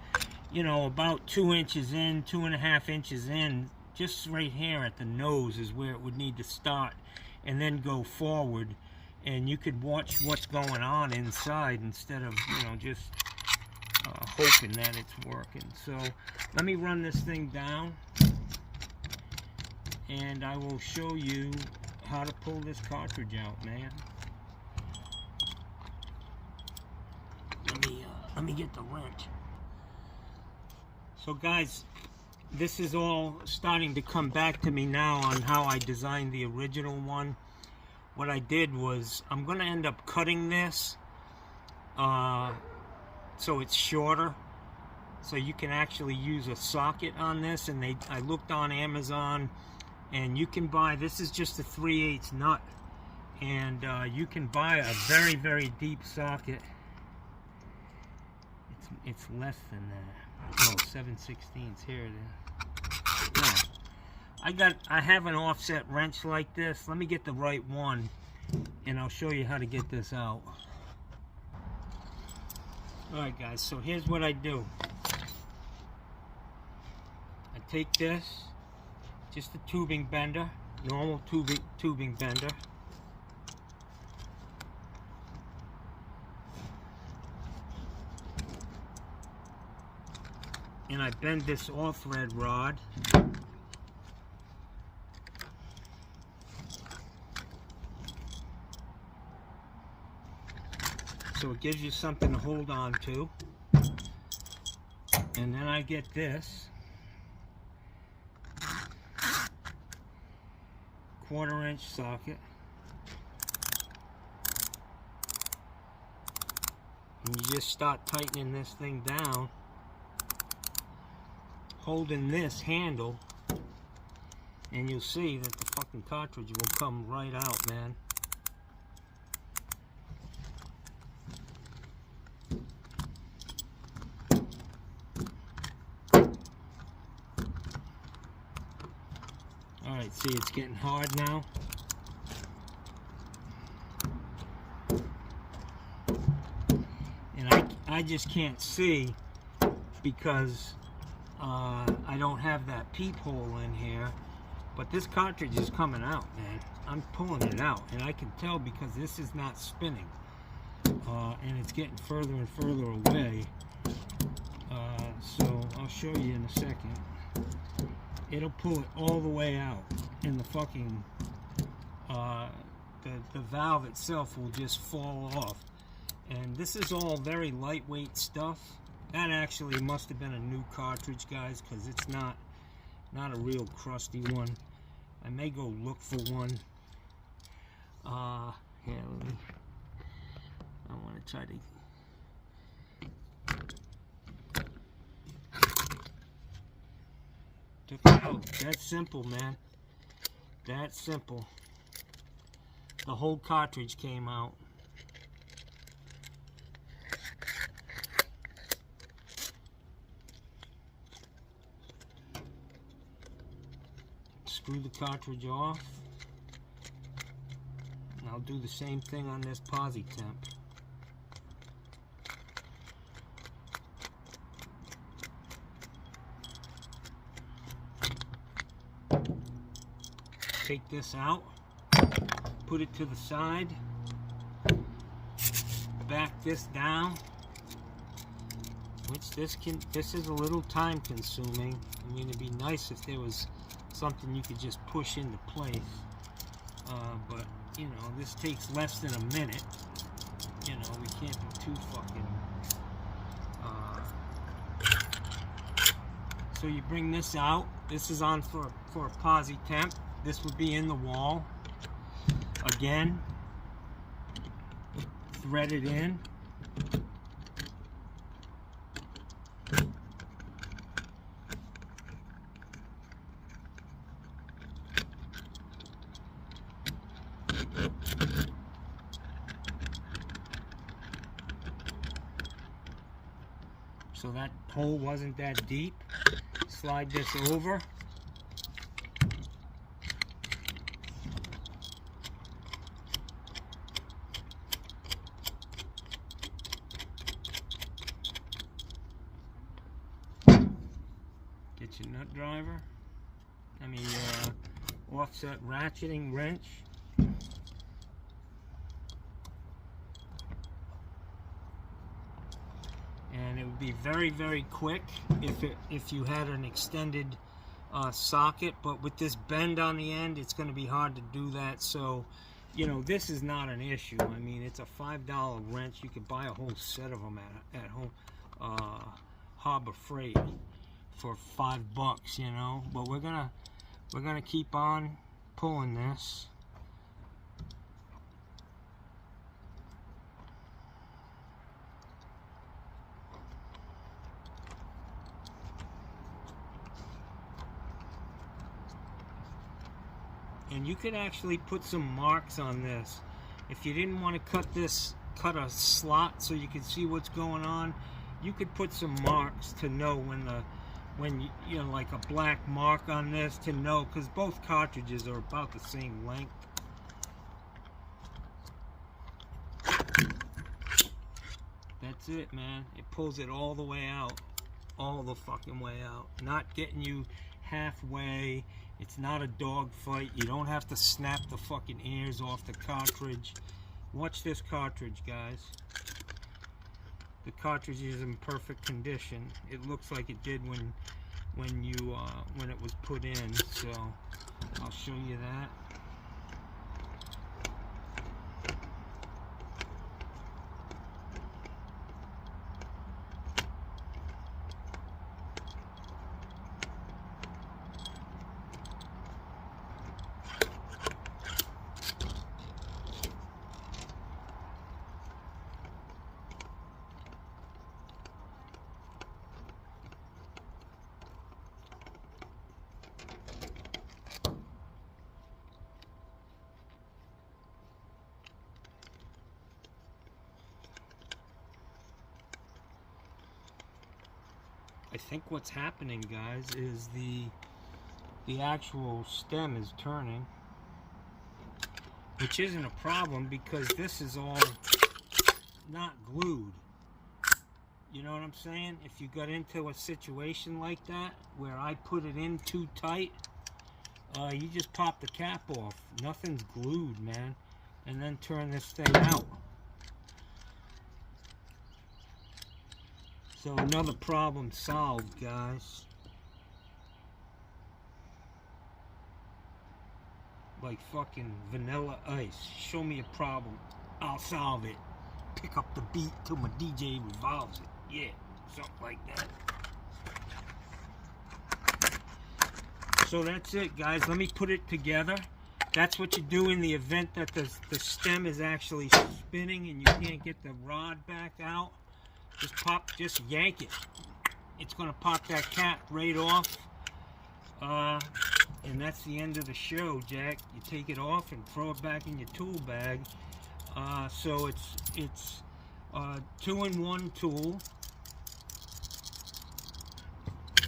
you know, about 2 inches in, 2.5 inches in, just right here at the nose is where it would need to start, and then go forward, and you could watch what's going on inside instead of, you know, just hoping that it's working. So let me run this thing down, and I will show you how to pull this cartridge out, man. Let me get the wrench. So guys, this is all starting to come back to me now on how I designed the original one. What I did was, I'm going to end up cutting this so it's shorter, so you can actually use a socket on this. And I looked on Amazon, and you can buy, this is just a 3/8 nut, and you can buy a very, very deep socket. It's less than that. Oh, 7/16. Here it is. No, I have an offset wrench like this. Let me get the right one, and I'll show you how to get this out. Alright guys, so here's what I do. I take this, just a tubing bender, normal tubing bender. And I bend this all-thread rod. So it gives you something to hold on to. And then I get this 1/4" socket. And you just start tightening this thing down, holding this handle, and you'll see that the fucking cartridge will come right out, man. Alright, see, it's getting hard now. And I just can't see because I don't have that peephole in here. But this cartridge is coming out, man. I'm pulling it out, and I can tell because this is not spinning. And it's getting further and further away. So I'll show you in a second. It'll pull it all the way out, and the fucking the valve itself will just fall off. And this is all very lightweight stuff. That actually must have been a new cartridge, guys, because it's not a real crusty one. I may go look for one. Here, let me. I want to try to. Took it out. That's simple, man. That's simple. The whole cartridge came out. Screw the cartridge off. And I'll do the same thing on this posi temp. Take this out, put it to the side, back this down, which this is a little time consuming. I mean, it'd be nice if there was something you could just push into place, but you know, this takes less than a minute. You know, we can't be too fucking so you bring this out. This is on for a posi temp. This would be in the wall. Again, thread it in. So that hole wasn't that deep. Slide this over. Get your nut driver. Offset ratcheting wrench. And it would be very, very quick if you had an extended socket, but with this bend on the end, it's going to be hard to do that. So, you know, this is not an issue. I mean, it's a $5 wrench. You could buy a whole set of them at home, Harbor Freight, for $5, you know. But we're gonna keep on pulling this. And you could actually put some marks on this. If you didn't want to cut a slot so you could see what's going on, you could put some marks to know when you know, like a black mark on this to know, because both cartridges are about the same length. That's it, man. It pulls it all the way out. All the fucking way out. Not getting you halfway. It's not a dog fight. You don't have to snap the fucking ears off the cartridge. Watch this cartridge, guys. The cartridge is in perfect condition. It looks like it did when it was put in. So I'll show you that. I think what's happening, guys, is the actual stem is turning, which isn't a problem because this is all not glued. You know what I'm saying? If you got into a situation like that where I put it in too tight, you just pop the cap off. Nothing's glued, man. And then turn this thing out. So another problem solved, guys. Like fucking vanilla ice. Show me a problem, I'll solve it. Pick up the beat till my DJ revolves it. Yeah, something like that. So that's it, guys. Let me put it together. That's what you do in the event that the stem is actually spinning and you can't get the rod back out. Just yank it. It's gonna pop that cap right off. And that's the end of the show, Jack. You take it off and throw it back in your tool bag. So it's a 2-in-1 tool.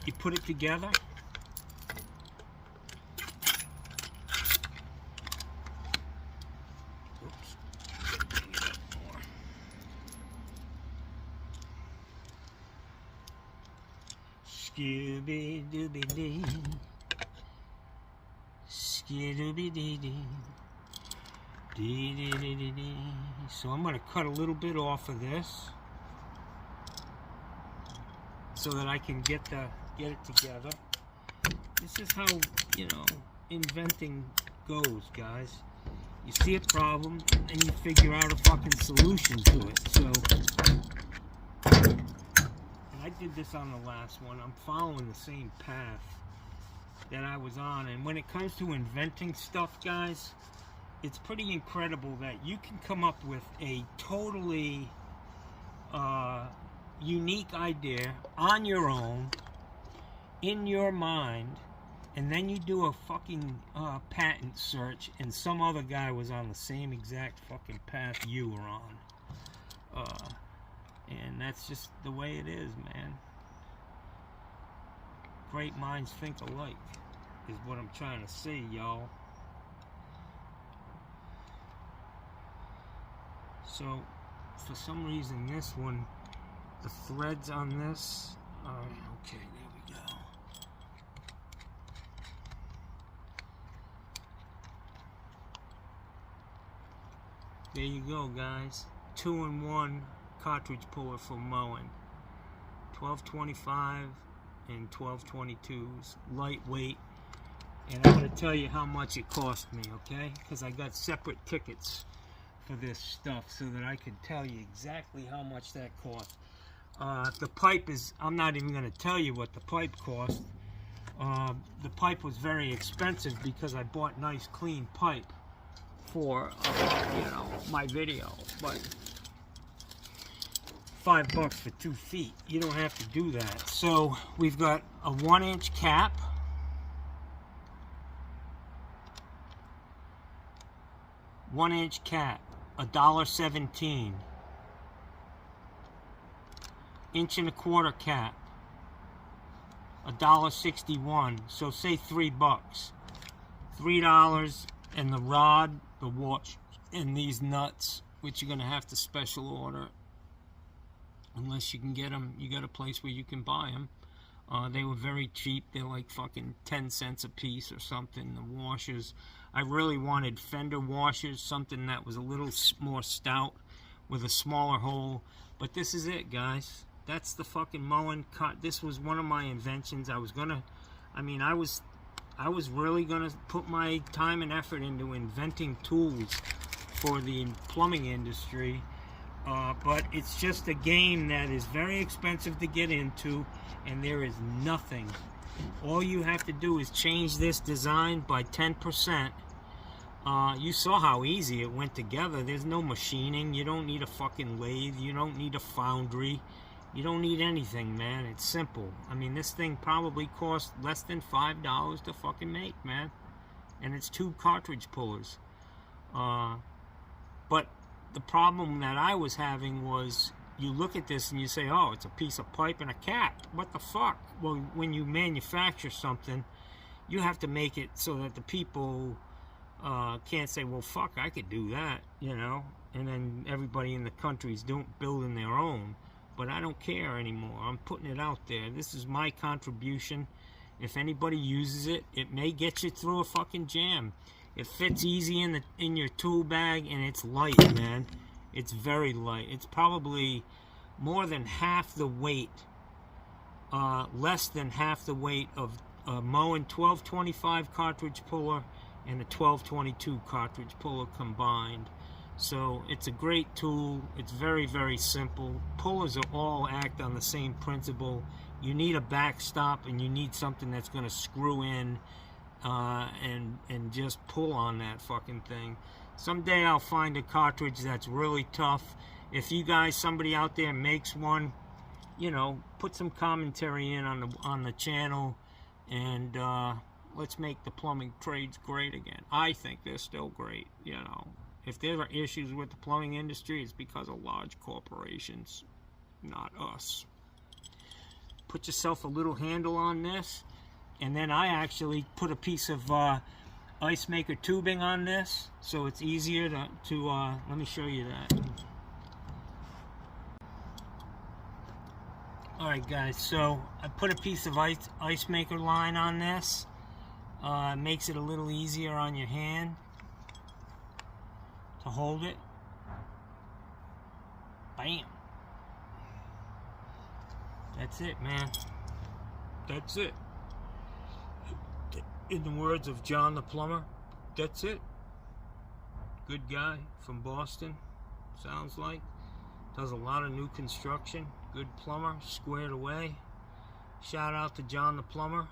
You put it together. Scooby-Dooby-Dee, Scooby-Dooby-Dee, Dee-dee-dee-dee-dee. So I'm going to cut a little bit off of this so that I can get it together. This is how, you know, inventing goes, guys. You see a problem and you figure out a fucking solution to it. So I did this on the last one. I'm following the same path that I was on. And when it comes to inventing stuff, guys, it's pretty incredible that you can come up with a totally unique idea on your own, in your mind, and then you do a fucking patent search and some other guy was on the same exact fucking path you were on. And that's just the way it is, man. Great minds think alike is what I'm trying to say, y'all. So, for some reason, this one, the threads on this are, okay, there we go. There you go, guys. 2-in-1 cartridge puller for mowing. 1225 and 1222s, lightweight. And I'm going to tell you how much it cost me, okay? Because I got separate tickets for this stuff so that I could tell you exactly how much that cost. The pipe is, I'm not even going to tell you what the pipe cost. The pipe was very expensive because I bought nice clean pipe for, you know, my video. But $5 for 2 feet. You don't have to do that. So we've got a 1-inch cap. One-inch cap, $1.17. Inch and a quarter cap, $1.61. So say $3. $3, and the rod, the watch, and these nuts, which you're gonna have to special order, unless you can get them. You got a place where you can buy them. They were very cheap. They're like fucking 10 cents a piece or something. The washers, I really wanted fender washers, something that was a little more stout with a smaller hole. But this is it, guys. That's the fucking mowing cut. This was one of my inventions. I was really gonna put my time and effort into inventing tools for the plumbing industry. But it's just a game that is very expensive to get into, and there is nothing. All you have to do is change this design by 10%. You saw how easy it went together. There's no machining. You don't need a fucking lathe. You don't need a foundry. You don't need anything, man. It's simple. I mean, this thing probably cost less than $5 to fucking make, man. And it's 2 cartridge pullers. But the problem that I was having was, you look at this and you say, oh, it's a piece of pipe and a cap. What the fuck? Well, when you manufacture something, you have to make it so that the people can't say, well, fuck, I could do that, you know? And then everybody in the country is building their own. But I don't care anymore. I'm putting it out there. This is my contribution. If anybody uses it, it may get you through a fucking jam. It fits easy in your tool bag, and it's light, man. It's very light. It's probably more than half the weight, less than half the weight of a Moen 1225 cartridge puller and a 1222 cartridge puller combined. So it's a great tool. It's very, very simple. Pullers are all act on the same principle. You need a backstop, and you need something that's going to screw in and just pull on that fucking thing. Someday I'll find a cartridge that's really tough. If you guys, somebody out there makes one, you know, put some commentary in on the channel, and let's make the plumbing trades great again. I think they're still great, you know. If there are issues with the plumbing industry, it's because of large corporations, not us. Put yourself a little handle on this, and then I actually put a piece of ice maker tubing on this, so it's easier to let me show you that. Alright guys, so I put a piece of ice maker line on this. Makes it a little easier on your hand to hold it. Bam. That's it, man. That's it. In the words of John the Plumber, that's it. Good guy from Boston, sounds like. Does a lot of new construction. Good plumber, squared away. Shout out to John the Plumber.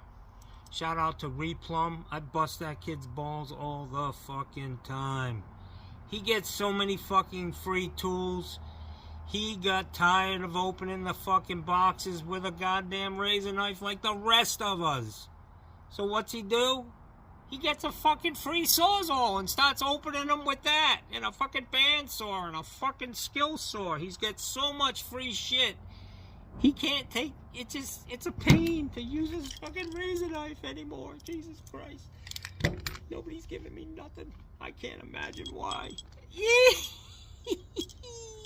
Shout out to Replumb. I bust that kid's balls all the fucking time. He gets so many fucking free tools. He got tired of opening the fucking boxes with a goddamn razor knife like the rest of us. So what's he do? He gets a fucking free Sawzall and starts opening them with that. And a fucking bandsaw and a fucking skill saw. He's got so much free shit. He can't take it. It's a pain to use his fucking razor knife anymore. Jesus Christ. Nobody's giving me nothing. I can't imagine why.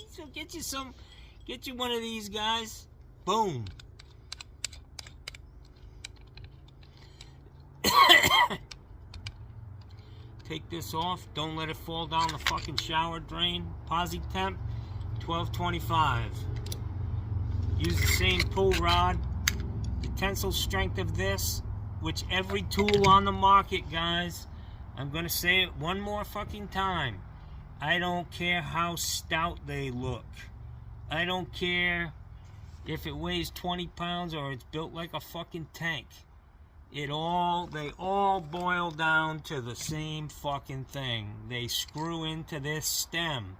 So get you one of these guys. Boom. Take this off. Don't let it fall down the fucking shower drain. Posi temp, 1225. Use the same pull rod. The tensile strength of this, which every tool on the market, guys, I'm gonna say it one more fucking time. I don't care how stout they look. I don't care if it weighs 20 pounds or it's built like a fucking tank. They all boil down to the same fucking thing. They screw into this stem.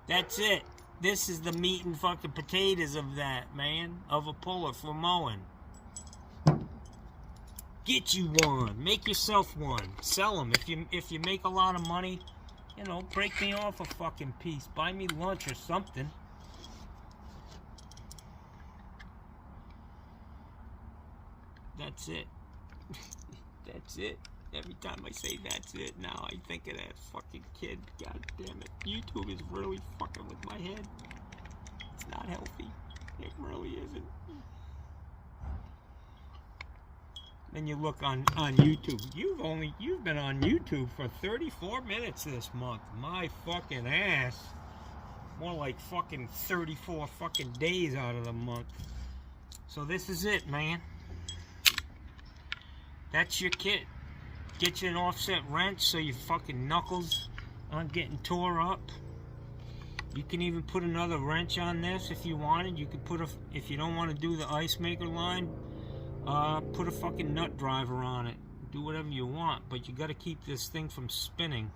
That's it. This is the meat and fucking potatoes of that, man. Of a puller for mowing. Get you one. Make yourself one. Sell them. If you make a lot of money, you know, break me off a fucking piece. Buy me lunch or something. That's it. That's it. Every time I say that's it, now I think of that fucking kid. God damn it. YouTube is really fucking with my head. It's not healthy. It really isn't. Then you look on YouTube. You've been on YouTube for 34 minutes this month. My fucking ass. More like fucking 34 fucking days out of the month. So this is it, man. That's your kit. Get you an offset wrench so your fucking knuckles aren't getting tore up. You can even put another wrench on this if you wanted. You could put if you don't want to do the ice maker line, put a fucking nut driver on it. Do whatever you want, but you got to keep this thing from spinning.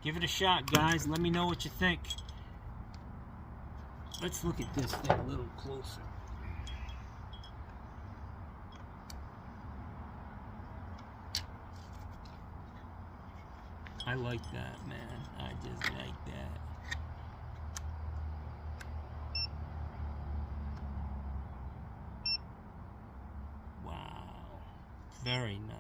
Give it a shot, guys. Let me know what you think. Let's look at this thing a little closer. I like that, man. I just like that. Wow. Very nice.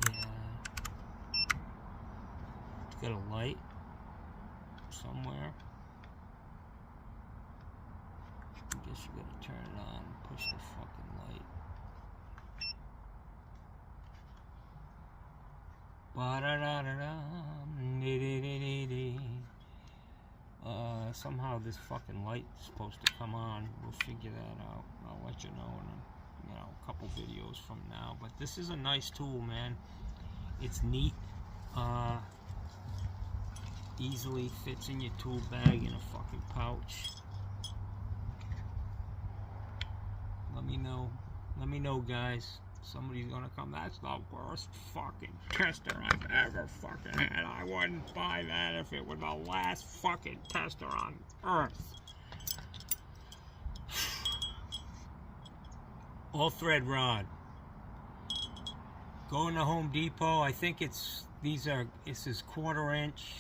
Yeah. It's got a light somewhere. I guess you gotta turn it on and push the fucking light. Somehow this fucking light's supposed to come on. We'll figure that out. I'll let you know in a couple videos from now. But this is a nice tool, man. It's neat. Easily fits in your tool bag in a fucking pouch. Let me know, guys. Somebody's gonna come. That's the worst fucking tester I've ever fucking had. I wouldn't buy that if it were the last fucking tester on earth. All thread rod. Go into Home Depot. I think this is 1/4 inch,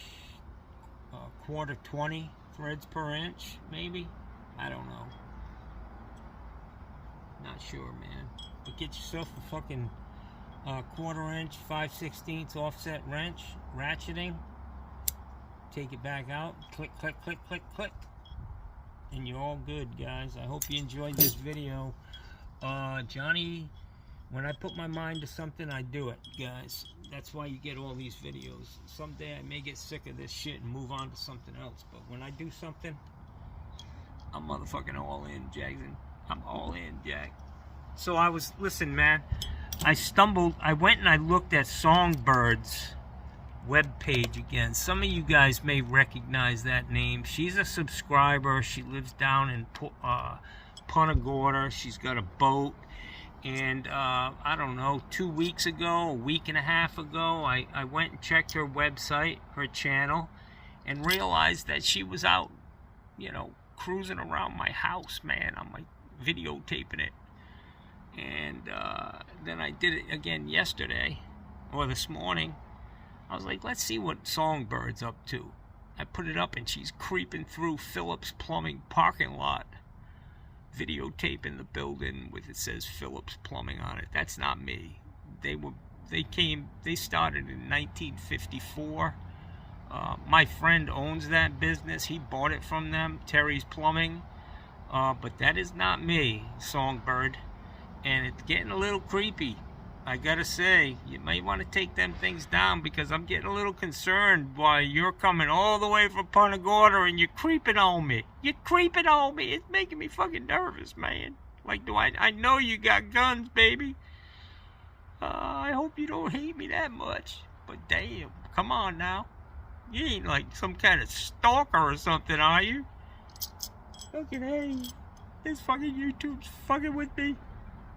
1/4 20 threads per inch, maybe. I don't know. Not sure, man. But get yourself a fucking 1/4 inch, 5/16 offset wrench, ratcheting. Take it back out. Click, click, click, click, click. And you're all good, guys. I hope you enjoyed this video. Johnny, when I put my mind to something, I do it, guys. That's why you get all these videos. Someday I may get sick of this shit and move on to something else. But when I do something, I'm motherfucking all in, Jackson. I'm all in, Jack. So listen, man, I went and I looked at Songbird's webpage again. Some of you guys may recognize that name. She's a subscriber. She lives down in Punta Gorda. She's got a boat. And I don't know, 2 weeks ago, a week and a half ago, I went and checked her website, her channel, and realized that she was out, cruising around my house, man. I'm like videotaping it. And then I did it again yesterday, or this morning. I was like, let's see what Songbird's up to. I put it up and she's creeping through Phillips Plumbing parking lot, videotaping the building with it says Phillips Plumbing on it. That's not me. They started in 1954. My friend owns that business. He bought it from them, Terry's Plumbing. But that is not me, Songbird. And it's getting a little creepy. I gotta say, you might want to take them things down because I'm getting a little concerned why you're coming all the way from Punta Gorda and you're creeping on me. You're creeping on me. It's making me fucking nervous, man. Like, I know you got guns, baby. you don't hate me that much. But damn, come on now. You ain't like some kind of stalker or something, are you? Fucking hey, this fucking YouTube's fucking with me.